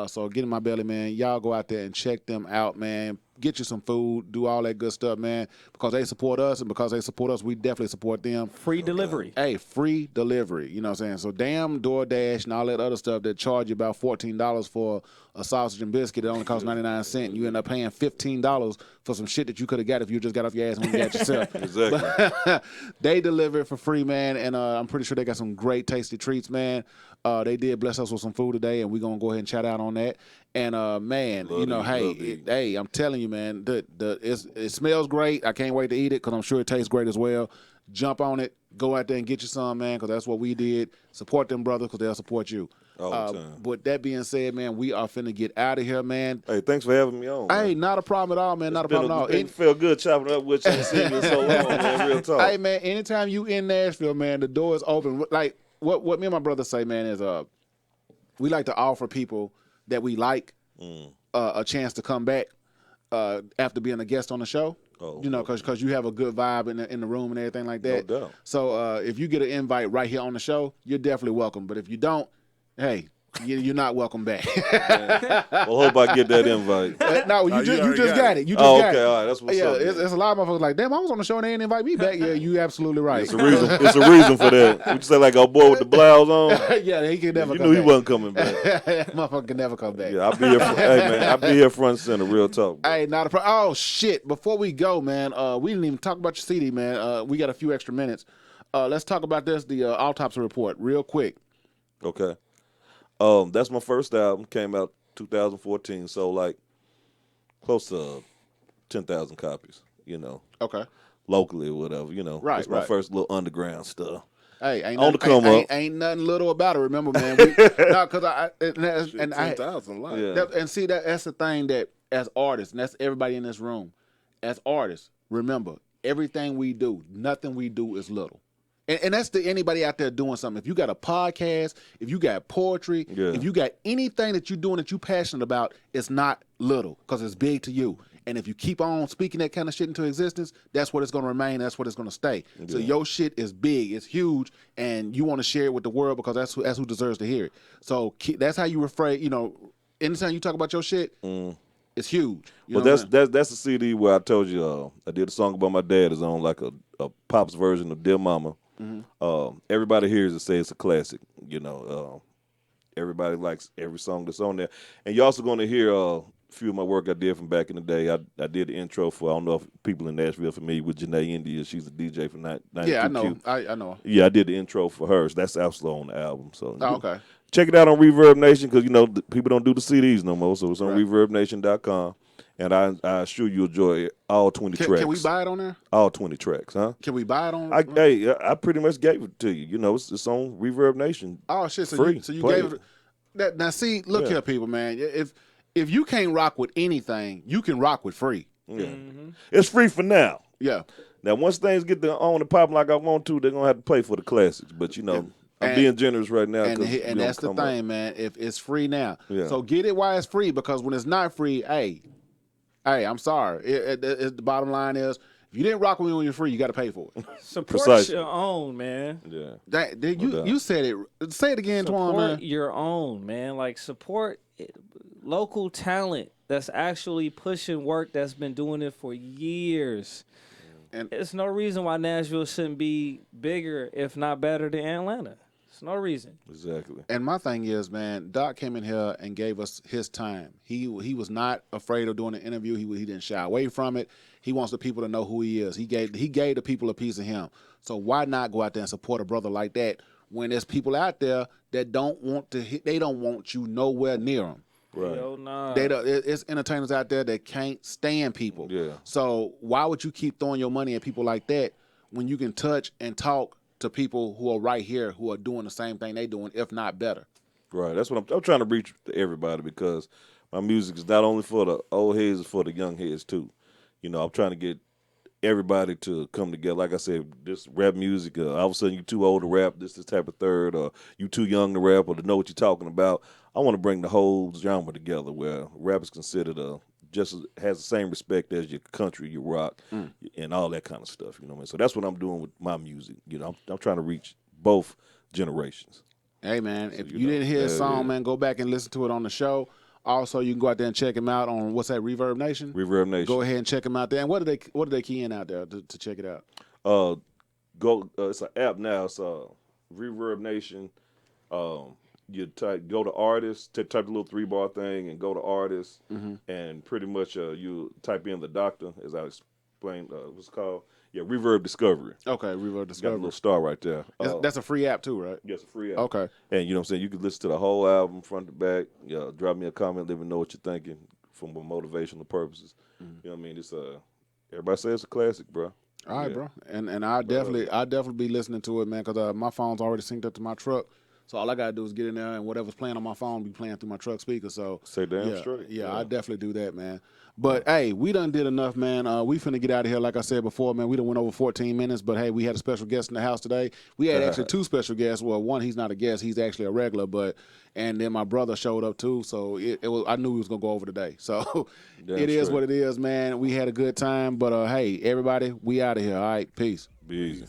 So Get In My Belly, man, y'all go out there and check them out, man. Get you some food, do all that good stuff, man, because they support us, and because they support us, we definitely support them. Free delivery. Hey, free delivery. You know what I'm saying? So damn DoorDash and all that other stuff that charge you about $14 for a sausage and biscuit that only costs 99 cents, and you end up paying $15 for some shit that you could have got if you just got off your ass when you got yourself. Exactly. They deliver it for free, man, and I'm pretty sure they got some great tasty treats, man. They did bless us with some food today, and we're going to go ahead and shout out on that. And, man, hey, I'm telling you, man, it smells great. I can't wait to eat it because I'm sure it tastes great as well. jump on it. Go out there and get you some, man, because that's what we did. Support them brothers because they'll support you. All the time. But that being said, man, we are finna get out of here, man. Hey, thanks for having me on. Hey, not a problem at all, man. Not a problem at all. It felt good chopping up with you and seeing you in so long, man. Real talk. Hey, man, anytime you in Nashville, man, the door is open. Like, what me and my brother say, man, is we like to offer people that we like a chance to come back after being a guest on the show. Oh, you know, because you have a good vibe in the room and everything like that. No doubt. So if you get an invite right here on the show, you're definitely welcome. But if you don't, hey, you're not welcome back. Well, hope I get that invite. No, you just got it. You just got it. All right, that's what's up. It's a lot of motherfuckers like, damn, I was on the show and they didn't invite me back. Yeah, you absolutely right. It's a reason. It's a reason for that. Would you say like a boy with the blouse on? Yeah, he can never. You come knew back. he wasn't coming back. Motherfucker can never come back. Yeah, I'll be here. Hey man, I'll be here front and center. Real talk. Bro. Hey, not a problem. Oh shit! Before we go, man, we didn't even talk about your CD, man. We got a few extra minutes. Let's talk about this, the autopsy report, real quick. Okay. That's my first album. Came out 2014. So like close to 10,000 copies. You know. Okay. Locally or whatever. You know. Right. It's my first little underground stuff. Hey, ain't on the come up. Ain't nothing little about it. Remember, man. Because and 10,000 like. and see that's the thing that as artists, and that's everybody in this room, as artists, remember everything we do, nothing we do is little. And that's to anybody out there doing something. If you got a podcast, if you got poetry, if you got anything that you're doing that you're passionate about, it's not little because it's big to you. And if you keep on speaking that kind of shit into existence, that's what it's going to remain. That's what it's going to stay. Yeah. So your shit is big, it's huge, and you want to share it with the world because that's who deserves to hear it. So that's how you rephrase. You know, anytime you talk about your shit, it's huge. But that's the CD where I told you I did a song about my dad. Is on like a Pop's version of Dear Mama. Everybody hears it, say it's a classic. You know, everybody likes every song that's on there, and you're also going to hear a few of my work I did from back in the day. I did the intro for, I don't know if people in Nashville are familiar with Janae India. She's a DJ from 92Q. Yeah, I know. I know. Yeah, I did the intro for her. So that's also on the album. So okay. Check it out on Reverb Nation because, you know, people don't do the CDs no more. So it's on ReverbNation.com. And I assure you enjoy all 20 tracks. Can we buy it on there? All 20 tracks, huh? Can we buy it on? I pretty much gave it to you. You know, it's on Reverb Nation. Oh shit! So free. you gave it. That, now see, look here, people, man. If you can't rock with anything, you can rock with free. Yeah, it's free for now. Yeah. Now, once things get on and pop like I want to, they're gonna have to pay for the classics. But you know, I'm being generous right now. And that's the thing, man. If it's free now, Yeah. so get it while it's free because when it's not free, hey, I'm sorry. The bottom line is, if you didn't rock with me when you're free, you got to pay for it. Support your own, man. Yeah. You said it. Say it again, Twan, man. Support your own, man. Like support local talent that's actually pushing work that's been doing it for years. And there's no reason why Nashville shouldn't be bigger, if not better, than Atlanta. There's no reason. Exactly. And my thing is, man, Doc came in here and gave us his time. He was not afraid of doing an interview. He didn't shy away from it. He wants the people to know who he is. He gave the people a piece of him. So why not go out there and support a brother like that when there's people out there that don't want you nowhere near them. Right. Yo, nah. It's entertainers out there that can't stand people. Yeah. So why would you keep throwing your money at people like that when you can touch and talk to people who are right here who are doing the same thing they doing, if not better? Right. That's what I'm trying to reach to everybody because my music is not only for the old heads, it's for the young heads too. You know, I'm trying to get everybody to come together. Like I said, this rap music, all of a sudden you too old to rap, this type of third, or you too young to rap or to know what you're talking about. I want to bring the whole genre together where rap is considered has the same respect as your country, your rock, and all that kind of stuff. You know what I mean? So that's what I'm doing with my music. You know, I'm trying to reach both generations. Hey, man, if you didn't hear his song, man, go back and listen to it on the show. Also, you can go out there and check him out on, what's that, Reverb Nation? Reverb Nation. Go ahead and check him out there. And what are they keying out there to check it out? It's an app now. It's Reverb Nation. You go to artists, type the little 3-bar thing, and go to artists, and pretty much you type in the doctor, as I explained. What's it called? Yeah, Reverb Discovery. Okay, Reverb Discovery. Got a little star right there. That's a free app too, right? Yes, a free app. Okay. And you know what I'm saying? You can listen to the whole album front to back. Drop me a comment, let me know what you're thinking from motivational purposes. You know what I mean? It's everybody says it's a classic, bro. All right, bro. And I definitely be listening to it, man, because my phone's already synced up to my truck. So all I gotta do is get in there and whatever's playing on my phone be playing through my truck speaker. So Say damn yeah, straight. Yeah, I definitely do that, man. But hey, we done did enough, man. We finna get out of here. Like I said before, man, we done went over 14 minutes. But hey, we had a special guest in the house today. We had actually 2 special guests. Well, one, he's not a guest, he's actually a regular. And then my brother showed up too. So it was, I knew he was gonna go over today. So it is what it is, man. We had a good time. But hey, everybody, we out of here. All right, peace. Be easy.